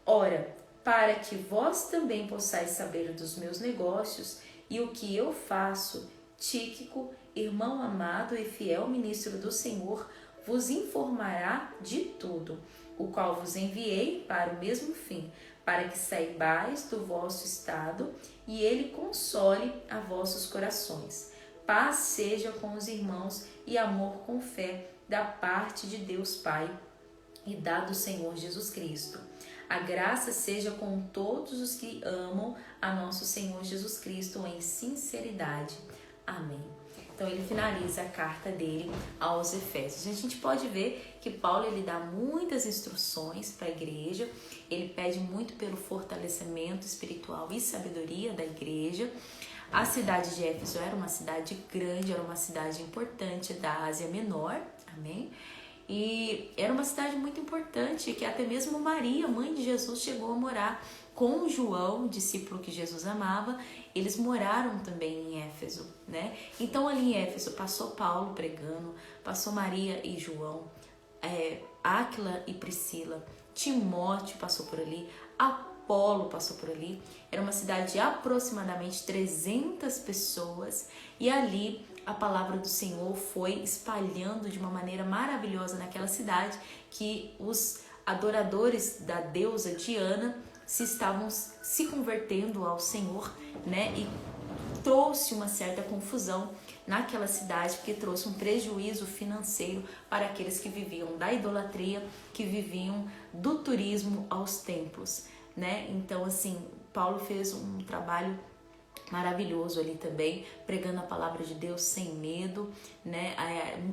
Ora, para que vós também possais saber dos meus negócios E o que eu faço, Tíquico, irmão amado e fiel ministro do Senhor, vos informará de tudo, o qual vos enviei para o mesmo fim, para que saibais do vosso estado e ele console a vossos corações. Paz seja com os irmãos e amor com fé da parte de Deus Pai e da do Senhor Jesus Cristo. A graça seja com todos os que amam a nosso Senhor Jesus Cristo em sinceridade. Amém. Então ele finaliza a carta dele aos Efésios. A gente pode ver que Paulo ele dá muitas instruções para a igreja, ele pede muito pelo fortalecimento espiritual e sabedoria da igreja. A cidade de Éfeso era uma cidade grande, era uma cidade importante da Ásia Menor, amém? E era uma cidade muito importante, que até mesmo Maria, mãe de Jesus, chegou a morar com João, discípulo que Jesus amava. Eles moraram também em Éfeso, né? Então ali em Éfeso passou Paulo pregando, passou Maria e João, Áquila e Priscila, Timóteo passou por ali, Apolo passou por ali. Era uma cidade de aproximadamente 300 pessoas e ali a palavra do Senhor foi espalhando de uma maneira maravilhosa naquela cidade, que os adoradores da deusa Diana estavam se convertendo ao Senhor, né? E trouxe uma certa confusão naquela cidade, porque trouxe um prejuízo financeiro para aqueles que viviam da idolatria, que viviam do turismo aos templos, né? Então, assim, Paulo fez um trabalho maravilhoso ali também, pregando a palavra de Deus sem medo, né?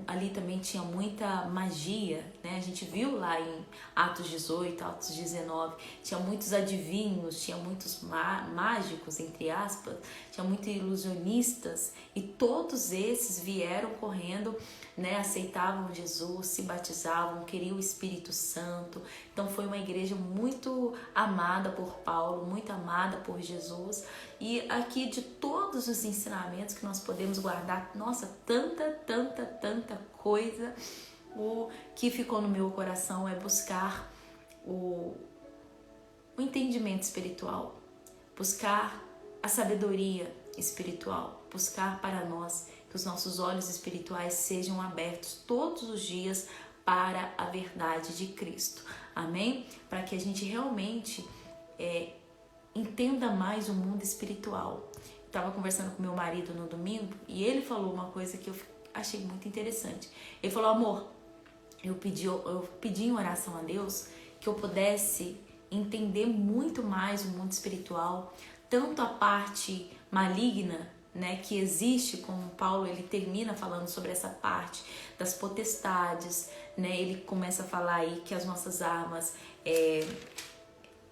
Ali também tinha muita magia, né? A gente viu lá em Atos 18, Atos 19, tinha muitos adivinhos, tinha muitos mágicos, entre aspas, tinha muitos ilusionistas, e todos esses vieram correndo, né? Aceitavam Jesus, se batizavam, queriam o Espírito Santo. Então foi uma igreja muito amada por Paulo, muito amada por Jesus. E aqui de todos os ensinamentos que nós podemos guardar, nossa, tanta coisa, o que ficou no meu coração é buscar o entendimento espiritual, buscar a sabedoria espiritual, buscar para nós que os nossos olhos espirituais sejam abertos todos os dias para a verdade de Cristo. Amém? Para que a gente realmente entenda mais o mundo espiritual. Estava conversando com meu marido no domingo e ele falou uma coisa que eu achei muito interessante. Ele falou: amor, eu pedi em oração a Deus que eu pudesse entender muito mais o mundo espiritual, tanto a parte maligna, né, que existe, como Paulo ele termina falando sobre essa parte das potestades, né? Ele começa a falar aí que as nossas armas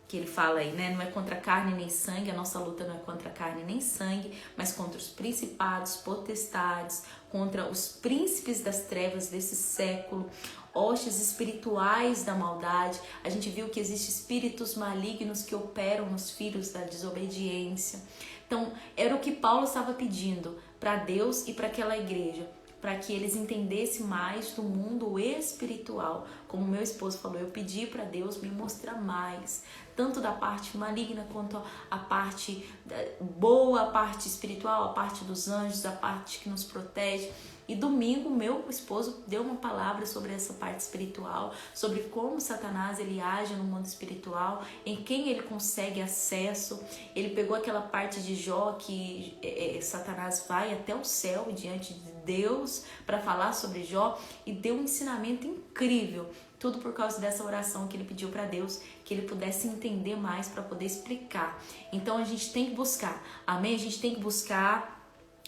que ele fala aí, né? Não é contra carne nem sangue, a nossa luta não é contra carne nem sangue, mas contra os principados, potestades, contra os príncipes das trevas desse século, hostes espirituais da maldade. A gente viu que existem espíritos malignos que operam nos filhos da desobediência. Então, era o que Paulo estava pedindo para Deus e para aquela igreja, para que eles entendessem mais do mundo espiritual. Como meu esposo falou, eu pedi para Deus me mostrar mais, tanto da parte maligna quanto a parte boa, a parte espiritual, a parte dos anjos, a parte que nos protege. E domingo, meu esposo deu uma palavra sobre essa parte espiritual, sobre como Satanás ele age no mundo espiritual, em quem ele consegue acesso. Ele pegou aquela parte de Jó que Satanás vai até o céu diante de Deus para falar sobre Jó e deu um ensinamento incrível. Tudo por causa dessa oração que ele pediu para Deus, que ele pudesse entender mais para poder explicar. Então a gente tem que buscar, amém? A gente tem que buscar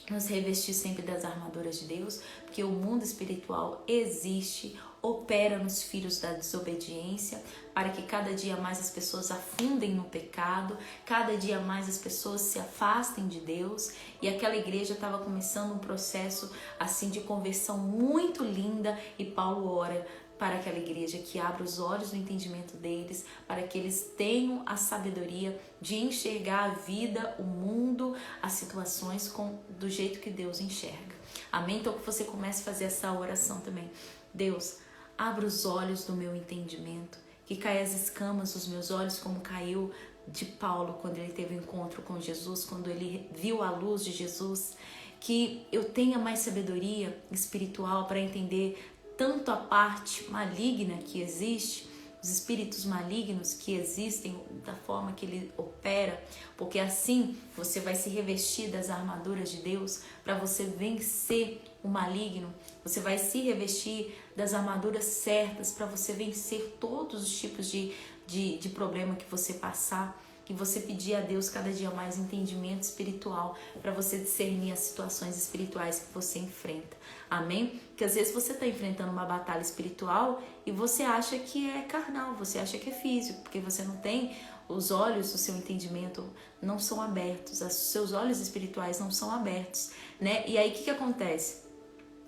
nos revestir sempre das armaduras de Deus, porque o mundo espiritual existe, opera nos filhos da desobediência, para que cada dia mais as pessoas afundem no pecado, cada dia mais as pessoas se afastem de Deus. E aquela igreja estava começando um processo assim de conversão muito linda, e Paulo ora para aquela igreja que abra os olhos do entendimento deles, para que eles tenham a sabedoria de enxergar a vida, o mundo, as situações do jeito que Deus enxerga. Amém? Então que você comece a fazer essa oração também. Deus, abra os olhos do meu entendimento, que caia as escamas dos meus olhos como caiu de Paulo quando ele teve um encontro com Jesus, quando ele viu a luz de Jesus, que eu tenha mais sabedoria espiritual para entender tanto a parte maligna que existe, os espíritos malignos que existem, da forma que ele opera, porque assim você vai se revestir das armaduras de Deus para você vencer o maligno, você vai se revestir das armaduras certas para você vencer todos os tipos de problema que você passar, e você pedir a Deus cada dia mais entendimento espiritual para você discernir as situações espirituais que você enfrenta. Amém? Porque às vezes você está enfrentando uma batalha espiritual e você acha que é carnal, você acha que é físico, porque você não tem os olhos do seu entendimento, não são abertos, os seus olhos espirituais não são abertos, né? E aí o que acontece?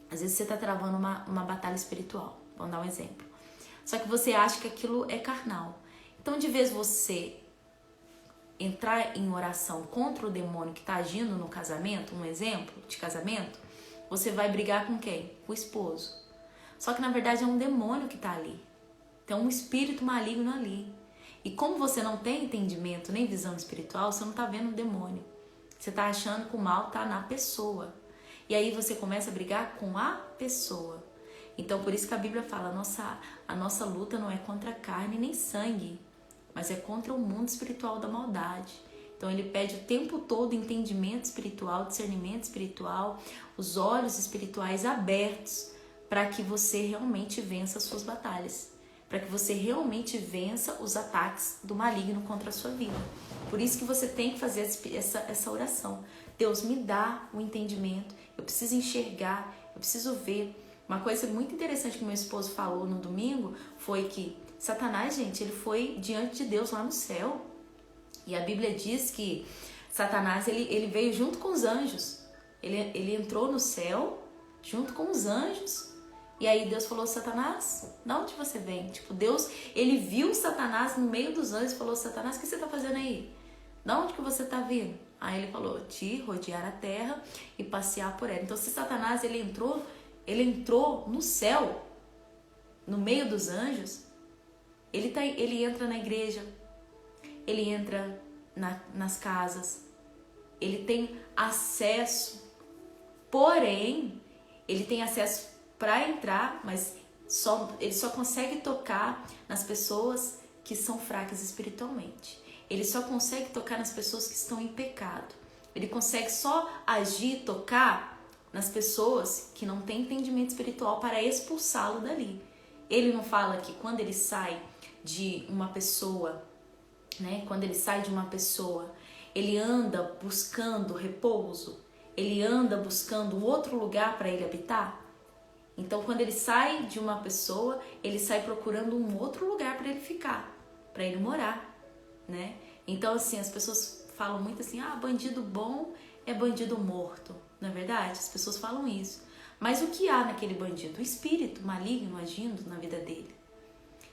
Às vezes você está travando uma batalha espiritual, vamos dar um exemplo. Só que você acha que aquilo é carnal. Então, de vez você entrar em oração contra o demônio que está agindo no casamento, um exemplo de casamento, você vai brigar com quem? Com o esposo. Só que na verdade é um demônio que está ali. Tem um espírito maligno ali. E como você não tem entendimento nem visão espiritual, você não está vendo o demônio. Você está achando que o mal está na pessoa. E aí você começa a brigar com a pessoa. Então por isso que a Bíblia fala, a nossa luta não é contra carne nem sangue, mas é contra o mundo espiritual da maldade. Então ele pede o tempo todo entendimento espiritual, discernimento espiritual, os olhos espirituais abertos para que você realmente vença as suas batalhas, para que você realmente vença os ataques do maligno contra a sua vida. Por isso que você tem que fazer essa oração. Deus, me dá o entendimento, eu preciso enxergar, eu preciso ver. Uma coisa muito interessante que meu esposo falou no domingo foi que Satanás, gente, ele foi diante de Deus lá no céu. E a Bíblia diz que Satanás, ele veio junto com os anjos. Ele entrou no céu junto com os anjos. E aí Deus falou, Satanás, de onde você vem? Tipo, Deus, ele viu Satanás no meio dos anjos e falou, Satanás, o que você está fazendo aí? De onde que você está vindo? Aí ele falou, de rodear a terra e passear por ela. Então, se Satanás, ele entrou no céu, no meio dos anjos, ele entra na igreja, ele entra nas casas, ele tem acesso, porém, ele tem acesso para entrar, mas ele só consegue tocar nas pessoas que são fracas espiritualmente. Ele só consegue tocar nas pessoas que estão em pecado. Ele consegue só agir, tocar nas pessoas que não têm entendimento espiritual para expulsá-lo dali. Ele não fala que quando ele sai de uma pessoa, né? Quando ele sai de uma pessoa, ele anda buscando repouso, ele anda buscando outro lugar para ele habitar. Então, quando ele sai de uma pessoa, ele sai procurando um outro lugar para ele ficar, para ele morar, né? Então, assim, as pessoas falam muito assim, bandido bom é bandido morto, não é verdade? As pessoas falam isso. Mas o que há naquele bandido? O espírito maligno agindo na vida dele.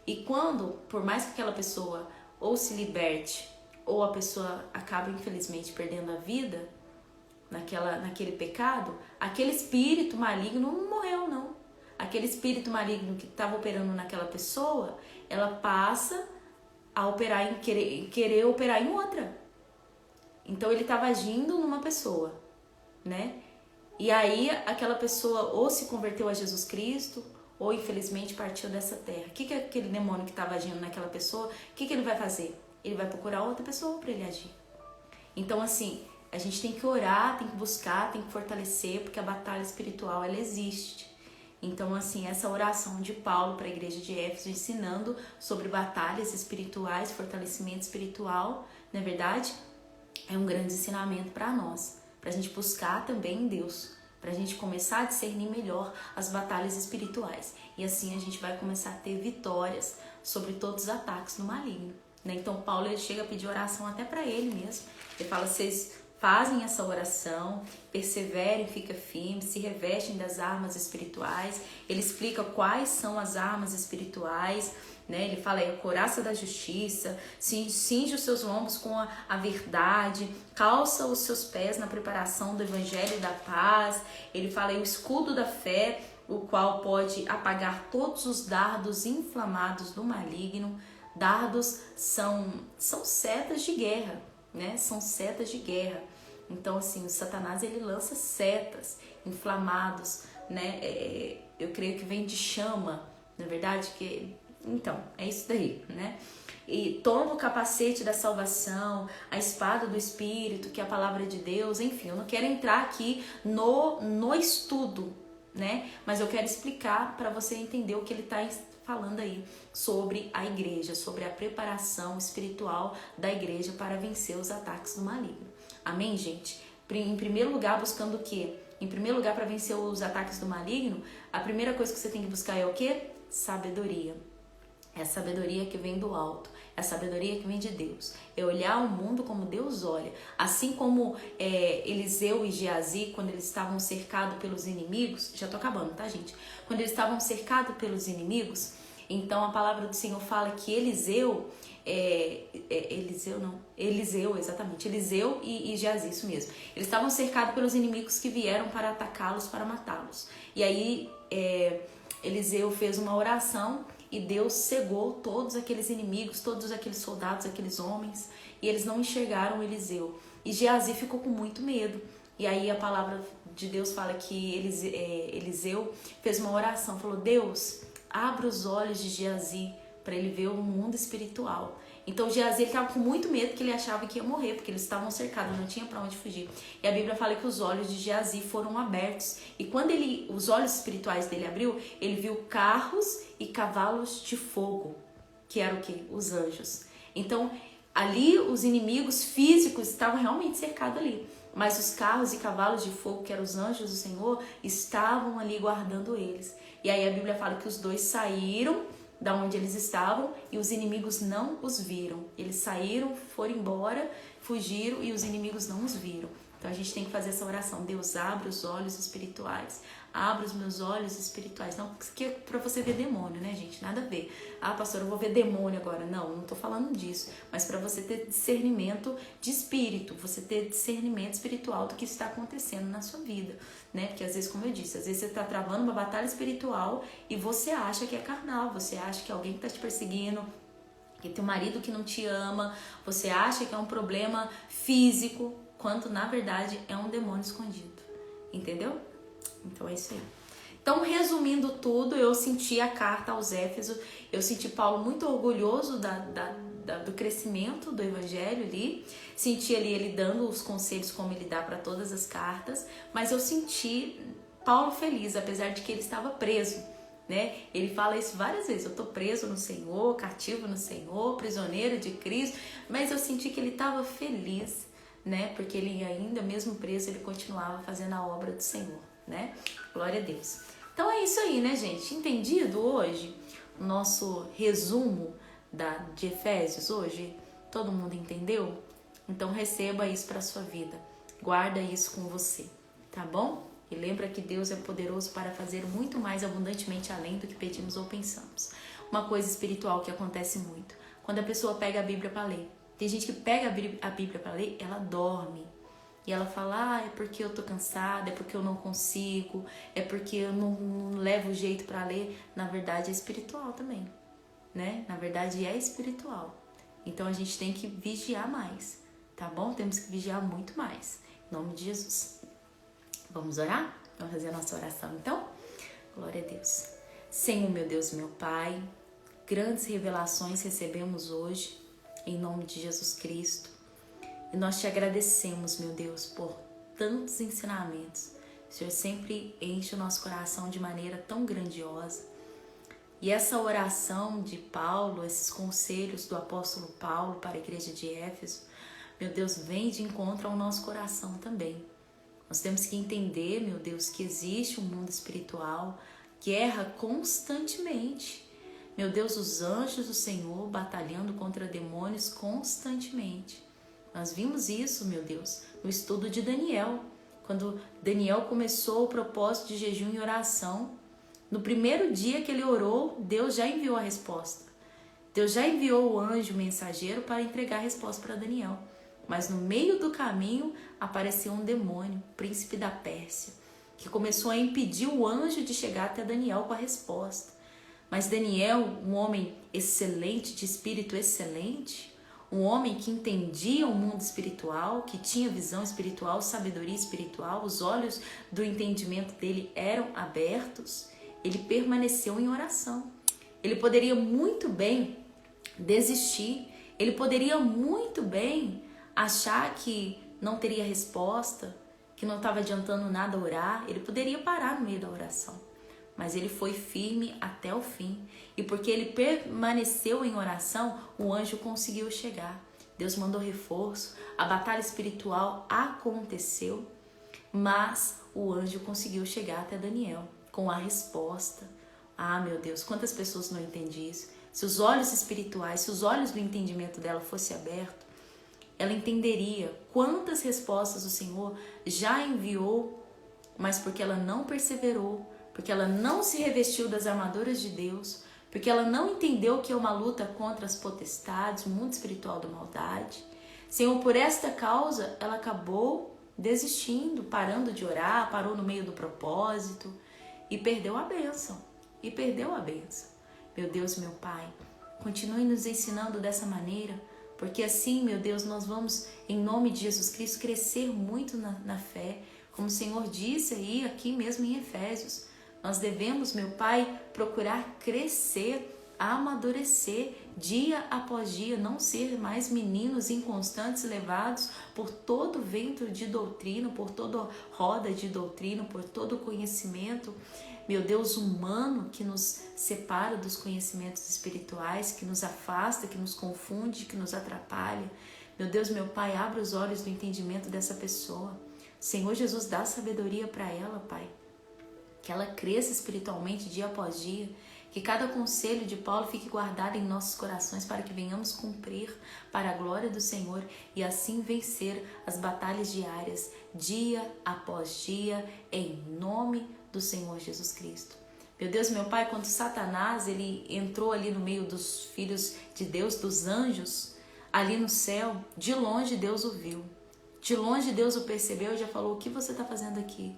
E quando, por mais que aquela pessoa ou se liberte, ou a pessoa acaba, infelizmente, perdendo a vida naquele pecado, aquele espírito maligno não morreu, não. Aquele espírito maligno que estava operando naquela pessoa, ela passa a operar querer operar em outra. Então ele estava agindo numa pessoa, né? E aí aquela pessoa ou se converteu a Jesus Cristo, ou infelizmente partiu dessa terra. O que aquele demônio que estava agindo naquela pessoa, o que ele vai fazer? Ele vai procurar outra pessoa para ele agir. Então, assim, a gente tem que orar, tem que buscar, tem que fortalecer, porque a batalha espiritual, ela existe. Então, assim, essa oração de Paulo para a igreja de Éfeso, ensinando sobre batalhas espirituais, fortalecimento espiritual, na verdade, é um grande ensinamento para nós, para a gente buscar também em Deus, para a gente começar a discernir melhor as batalhas espirituais. E assim a gente vai começar a ter vitórias sobre todos os ataques do maligno, né? Então Paulo, ele chega a pedir oração até para ele mesmo. Ele fala, vocês fazem essa oração, perseverem, fiquem firmes, se revestem das armas espirituais. Ele explica quais são as armas espirituais, né? Ele fala aí, a couraça da justiça, cinge os seus lombos com a verdade, calça os seus pés na preparação do evangelho e da paz. Ele fala aí o escudo da fé, o qual pode apagar todos os dardos inflamados do maligno. Dardos são setas de guerra, né? São setas de guerra. Então, assim, o Satanás, ele lança setas inflamados, né? Eu creio que vem de chama, na verdade, então, é isso daí, né? E toma o capacete da salvação, a espada do Espírito, que é a palavra de Deus, enfim, eu não quero entrar aqui no estudo, né? Mas eu quero explicar para você entender o que ele está falando aí sobre a igreja, sobre a preparação espiritual da igreja para vencer os ataques do maligno. Amém, gente? Em primeiro lugar, buscando o quê? Em primeiro lugar, para vencer os ataques do maligno, a primeira coisa que você tem que buscar é o quê? Sabedoria. É a sabedoria que vem do alto, é a sabedoria que vem de Deus. É olhar o mundo como Deus olha. Assim como Eliseu e Geazi, quando eles estavam cercados pelos inimigos, já tô acabando, tá, gente? Quando eles estavam cercados pelos inimigos, então a palavra do Senhor fala que Eliseu, exatamente, Eliseu e Geazi, isso mesmo. Eles estavam cercados pelos inimigos que vieram para atacá-los, para matá-los. E aí Eliseu fez uma oração e Deus cegou todos aqueles inimigos, todos aqueles soldados, aqueles homens, e eles não enxergaram Eliseu. E Geazi ficou com muito medo. E aí a palavra de Deus fala que Eliseu fez uma oração, falou: Deus, abra os olhos de Geazi para ele ver o mundo espiritual. Então Geazi estava com muito medo, porque ele achava que ia morrer, porque eles estavam cercados, não tinha para onde fugir. E a Bíblia fala que os olhos de Geazi foram abertos. E quando os olhos espirituais dele abriu, ele viu carros e cavalos de fogo, que era o quê? Os anjos. Então ali os inimigos físicos estavam realmente cercados ali. Mas os carros e cavalos de fogo, que eram os anjos do Senhor, estavam ali guardando eles. E aí a Bíblia fala que os dois saíram da onde eles estavam e os inimigos não os viram. Eles saíram, foram embora, fugiram e os inimigos não os viram. Então a gente tem que fazer essa oração. Deus, abre os olhos espirituais. Abra os meus olhos espirituais. Não que é pra você ver demônio, né, gente? Nada a ver. Ah, pastor, eu vou ver demônio agora. Não tô falando disso. Mas para você ter discernimento de espírito, você ter discernimento espiritual do que está acontecendo na sua vida, né? Porque às vezes, como eu disse, às vezes você tá travando uma batalha espiritual e você acha que é carnal, você acha que é alguém que tá te perseguindo, que tem um marido que não te ama, você acha que é um problema físico, quando na verdade é um demônio escondido. Entendeu? Então é isso aí. Então, resumindo tudo, eu senti a carta aos Éfesos, eu senti Paulo muito orgulhoso do crescimento do evangelho ali, senti ali ele dando os conselhos como ele dá para todas as cartas, mas eu senti Paulo feliz, apesar de que ele estava preso, né? Ele fala isso várias vezes: eu tô preso no Senhor, cativo no Senhor, prisioneiro de Cristo, mas eu senti que ele estava feliz, né? Porque ele ainda, mesmo preso, ele continuava fazendo a obra do Senhor, né? Glória a Deus. Então é isso aí, né, gente? Entendido hoje o nosso resumo de Efésios hoje? Todo mundo entendeu? Então receba isso para sua vida. Guarda isso com você, tá bom? E lembra que Deus é poderoso para fazer muito mais abundantemente além do que pedimos ou pensamos. Uma coisa espiritual que acontece muito: quando a pessoa pega a Bíblia para ler. Tem gente que pega a Bíblia para ler, ela dorme. E ela fala: é porque eu tô cansada, é porque eu não consigo, é porque eu não levo jeito para ler. Na verdade é espiritual também, né? Na verdade é espiritual. Então a gente tem que vigiar mais, tá bom? Temos que vigiar muito mais. Em nome de Jesus. Vamos orar? Vamos fazer a nossa oração então? Glória a Deus. Senhor, meu Deus, meu Pai, grandes revelações recebemos hoje, em nome de Jesus Cristo. E nós te agradecemos, meu Deus, por tantos ensinamentos. O Senhor sempre enche o nosso coração de maneira tão grandiosa. E essa oração de Paulo, esses conselhos do apóstolo Paulo para a igreja de Éfeso, meu Deus, vem de encontro ao nosso coração também. Nós temos que entender, meu Deus, que existe um mundo espiritual, guerra constantemente. Meu Deus, os anjos do Senhor batalhando contra demônios constantemente. Nós vimos isso, meu Deus, no estudo de Daniel. Quando Daniel começou o propósito de jejum e oração, no primeiro dia que ele orou, Deus já enviou a resposta. Deus já enviou o anjo mensageiro para entregar a resposta para Daniel. Mas no meio do caminho apareceu um demônio, príncipe da Pérsia, que começou a impedir o anjo de chegar até Daniel com a resposta. Mas Daniel, um homem excelente, de espírito excelente, um homem que entendia o mundo espiritual, que tinha visão espiritual, sabedoria espiritual, os olhos do entendimento dele eram abertos, ele permaneceu em oração. Ele poderia muito bem desistir, ele poderia muito bem achar que não teria resposta, que não estava adiantando nada orar, ele poderia parar no meio da oração. Mas ele foi firme até o fim. E porque ele permaneceu em oração, o anjo conseguiu chegar. Deus mandou reforço, a batalha espiritual aconteceu, mas o anjo conseguiu chegar até Daniel com a resposta. Ah, meu Deus, quantas pessoas não entendem isso? Se os olhos espirituais, se os olhos do entendimento dela fossem abertos, ela entenderia quantas respostas o Senhor já enviou, mas porque ela não perseverou, porque ela não se revestiu das armaduras de Deus, porque ela não entendeu que é uma luta contra as potestades, o mundo espiritual da maldade. Senhor, por esta causa, ela acabou desistindo, parando de orar, parou no meio do propósito e perdeu a bênção. Meu Deus, meu Pai, continue nos ensinando dessa maneira, porque assim, meu Deus, nós vamos, em nome de Jesus Cristo, crescer muito na fé. Como o Senhor disse aí, aqui mesmo em Efésios, nós devemos, meu Pai, procurar crescer, amadurecer dia após dia, não ser mais meninos inconstantes levados por todo vento de doutrina, por toda roda de doutrina, por todo conhecimento, meu Deus, humano que nos separa dos conhecimentos espirituais, que nos afasta, que nos confunde, que nos atrapalha. Meu Deus, meu Pai, abre os olhos do entendimento dessa pessoa. Senhor Jesus, dá sabedoria para ela, Pai. Que ela cresça espiritualmente dia após dia, que cada conselho de Paulo fique guardado em nossos corações para que venhamos cumprir para a glória do Senhor e assim vencer as batalhas diárias, dia após dia, em nome do Senhor Jesus Cristo. Meu Deus, meu Pai, quando Satanás ele entrou ali no meio dos filhos de Deus, dos anjos, ali no céu, de longe Deus o viu, de longe Deus o percebeu e já falou: o que você está fazendo aqui?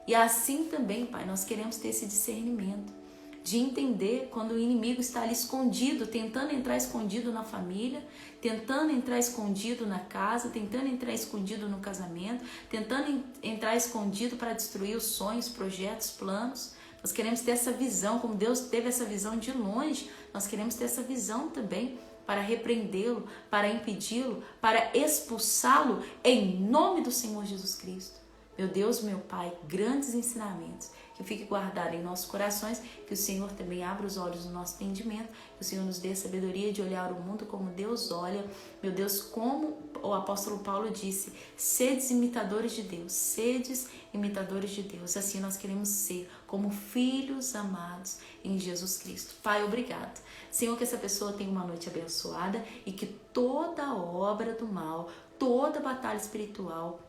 E assim também, Pai, nós queremos ter esse discernimento de entender quando o inimigo está ali escondido, tentando entrar escondido na família, tentando entrar escondido na casa, tentando entrar escondido no casamento, tentando entrar escondido para destruir os sonhos, projetos, planos. Nós queremos ter essa visão, como Deus teve essa visão de longe, nós queremos ter essa visão também para repreendê-lo, para impedi-lo, para expulsá-lo em nome do Senhor Jesus Cristo. Meu Deus, meu Pai, grandes ensinamentos que fiquem guardados em nossos corações, que o Senhor também abra os olhos do nosso entendimento, que o Senhor nos dê a sabedoria de olhar o mundo como Deus olha. Meu Deus, como o apóstolo Paulo disse, sedes imitadores de Deus, sedes imitadores de Deus. Assim nós queremos ser como filhos amados em Jesus Cristo. Pai, obrigado. Senhor, que essa pessoa tenha uma noite abençoada e que toda obra do mal, toda batalha espiritual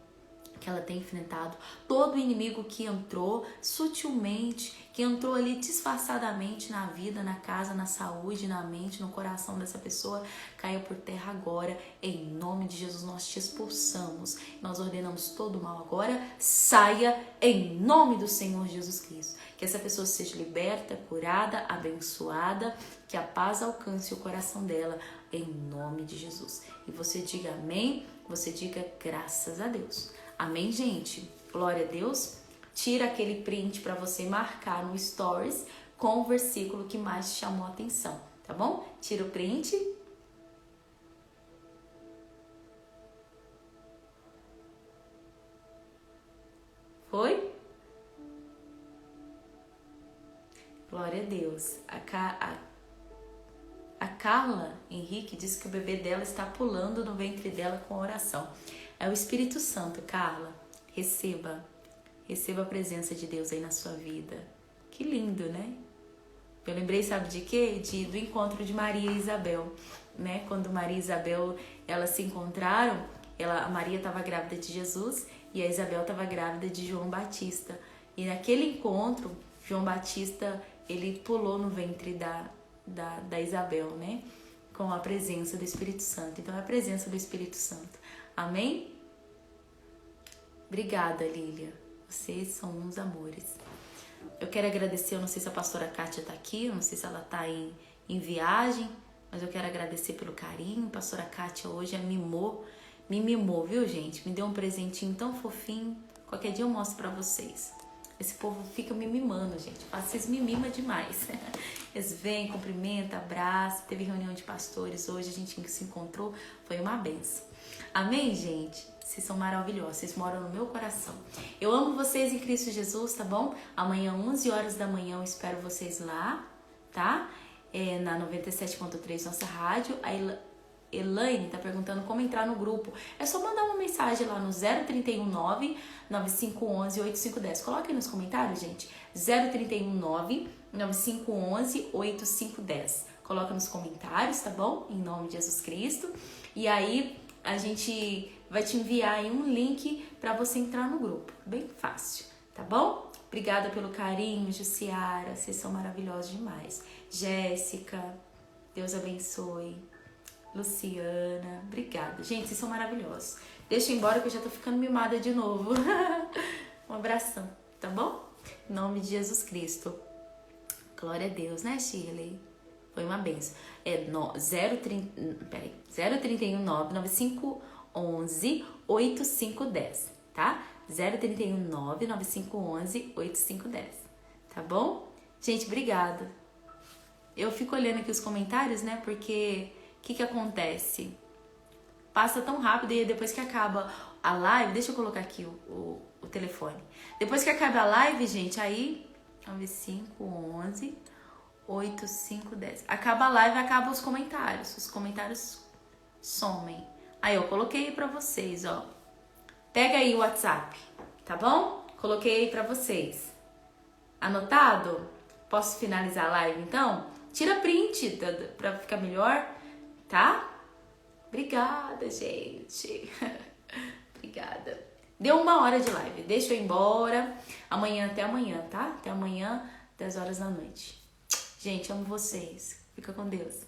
que ela tem enfrentado, todo inimigo que entrou sutilmente, que entrou ali disfarçadamente na vida, na casa, na saúde, na mente, no coração dessa pessoa, caia por terra agora, em nome de Jesus. Nós te expulsamos, nós ordenamos todo o mal agora, saia em nome do Senhor Jesus Cristo. Que essa pessoa seja liberta, curada, abençoada, que a paz alcance o coração dela, em nome de Jesus. E você diga amém, você diga graças a Deus. Amém, gente? Glória a Deus. Tira aquele print para você marcar no Stories com o versículo que mais te chamou a atenção, tá bom? Tira o print. Foi? Glória a Deus. A Carla Henrique disse que o bebê dela está pulando no ventre dela com a oração. É o Espírito Santo, Carla. Receba a presença de Deus aí na sua vida. Que lindo, né? Eu lembrei, sabe de quê? Do encontro de Maria e Isabel, né? Quando Maria e Isabel, elas se encontraram, a Maria estava grávida de Jesus e a Isabel estava grávida de João Batista. E naquele encontro, João Batista, ele pulou no ventre da Isabel, né? Com a presença do Espírito Santo. Então, é a presença do Espírito Santo. Amém? Obrigada, Lília. Vocês são uns amores. Eu quero agradecer, eu não sei se a pastora Kátia tá aqui, eu não sei se ela tá em viagem, mas eu quero agradecer pelo carinho. A pastora Kátia hoje me mimou, viu, gente? Me deu um presentinho tão fofinho. Qualquer dia eu mostro pra vocês. Esse povo fica me mimando, gente. Vocês me mimam demais. Eles vêm, cumprimentam, abraçam. Teve reunião de pastores hoje, a gente se encontrou. Foi uma benção. Amém, gente? Vocês são maravilhosos, vocês moram no meu coração. Eu amo vocês em Cristo Jesus, tá bom? Amanhã, 11 horas da manhã, eu espero vocês lá, tá? Na 97.3, nossa rádio. A Elaine tá perguntando como entrar no grupo. É só mandar uma mensagem lá no 0319 9511 8510. Coloque aí nos comentários, gente. 0319 9511 8510. Coloca nos comentários, tá bom? Em nome de Jesus Cristo. E aí a gente vai te enviar aí um link para você entrar no grupo. Bem fácil, tá bom? Obrigada pelo carinho, Jussiara. Vocês são maravilhosos demais. Jéssica, Deus abençoe. Luciana, obrigada. Gente, vocês são maravilhosos. Deixa eu ir embora que eu já tô ficando mimada de novo. Um abração, tá bom? Em nome de Jesus Cristo. Glória a Deus, né, Shirley? Foi uma benção. 0319 9511 8510, tá? 0319 9511 8510, tá bom? Gente, obrigada. Eu fico olhando aqui os comentários, né? Porque o que acontece? Passa tão rápido e depois que acaba a live, deixa eu colocar aqui o telefone. Depois que acaba a live, gente, aí 9511 8510. Acaba a live, acaba os comentários. Os comentários somem. Aí eu coloquei pra vocês, ó. Pega aí o WhatsApp, tá bom? Coloquei aí pra vocês. Anotado? Posso finalizar a live então? Tira print pra ficar melhor, tá? Obrigada, gente. Obrigada. Deu 1 hora de live. Deixa eu ir embora. Até amanhã, tá? Até amanhã, 10 horas da noite. Gente, amo vocês. Fica com Deus.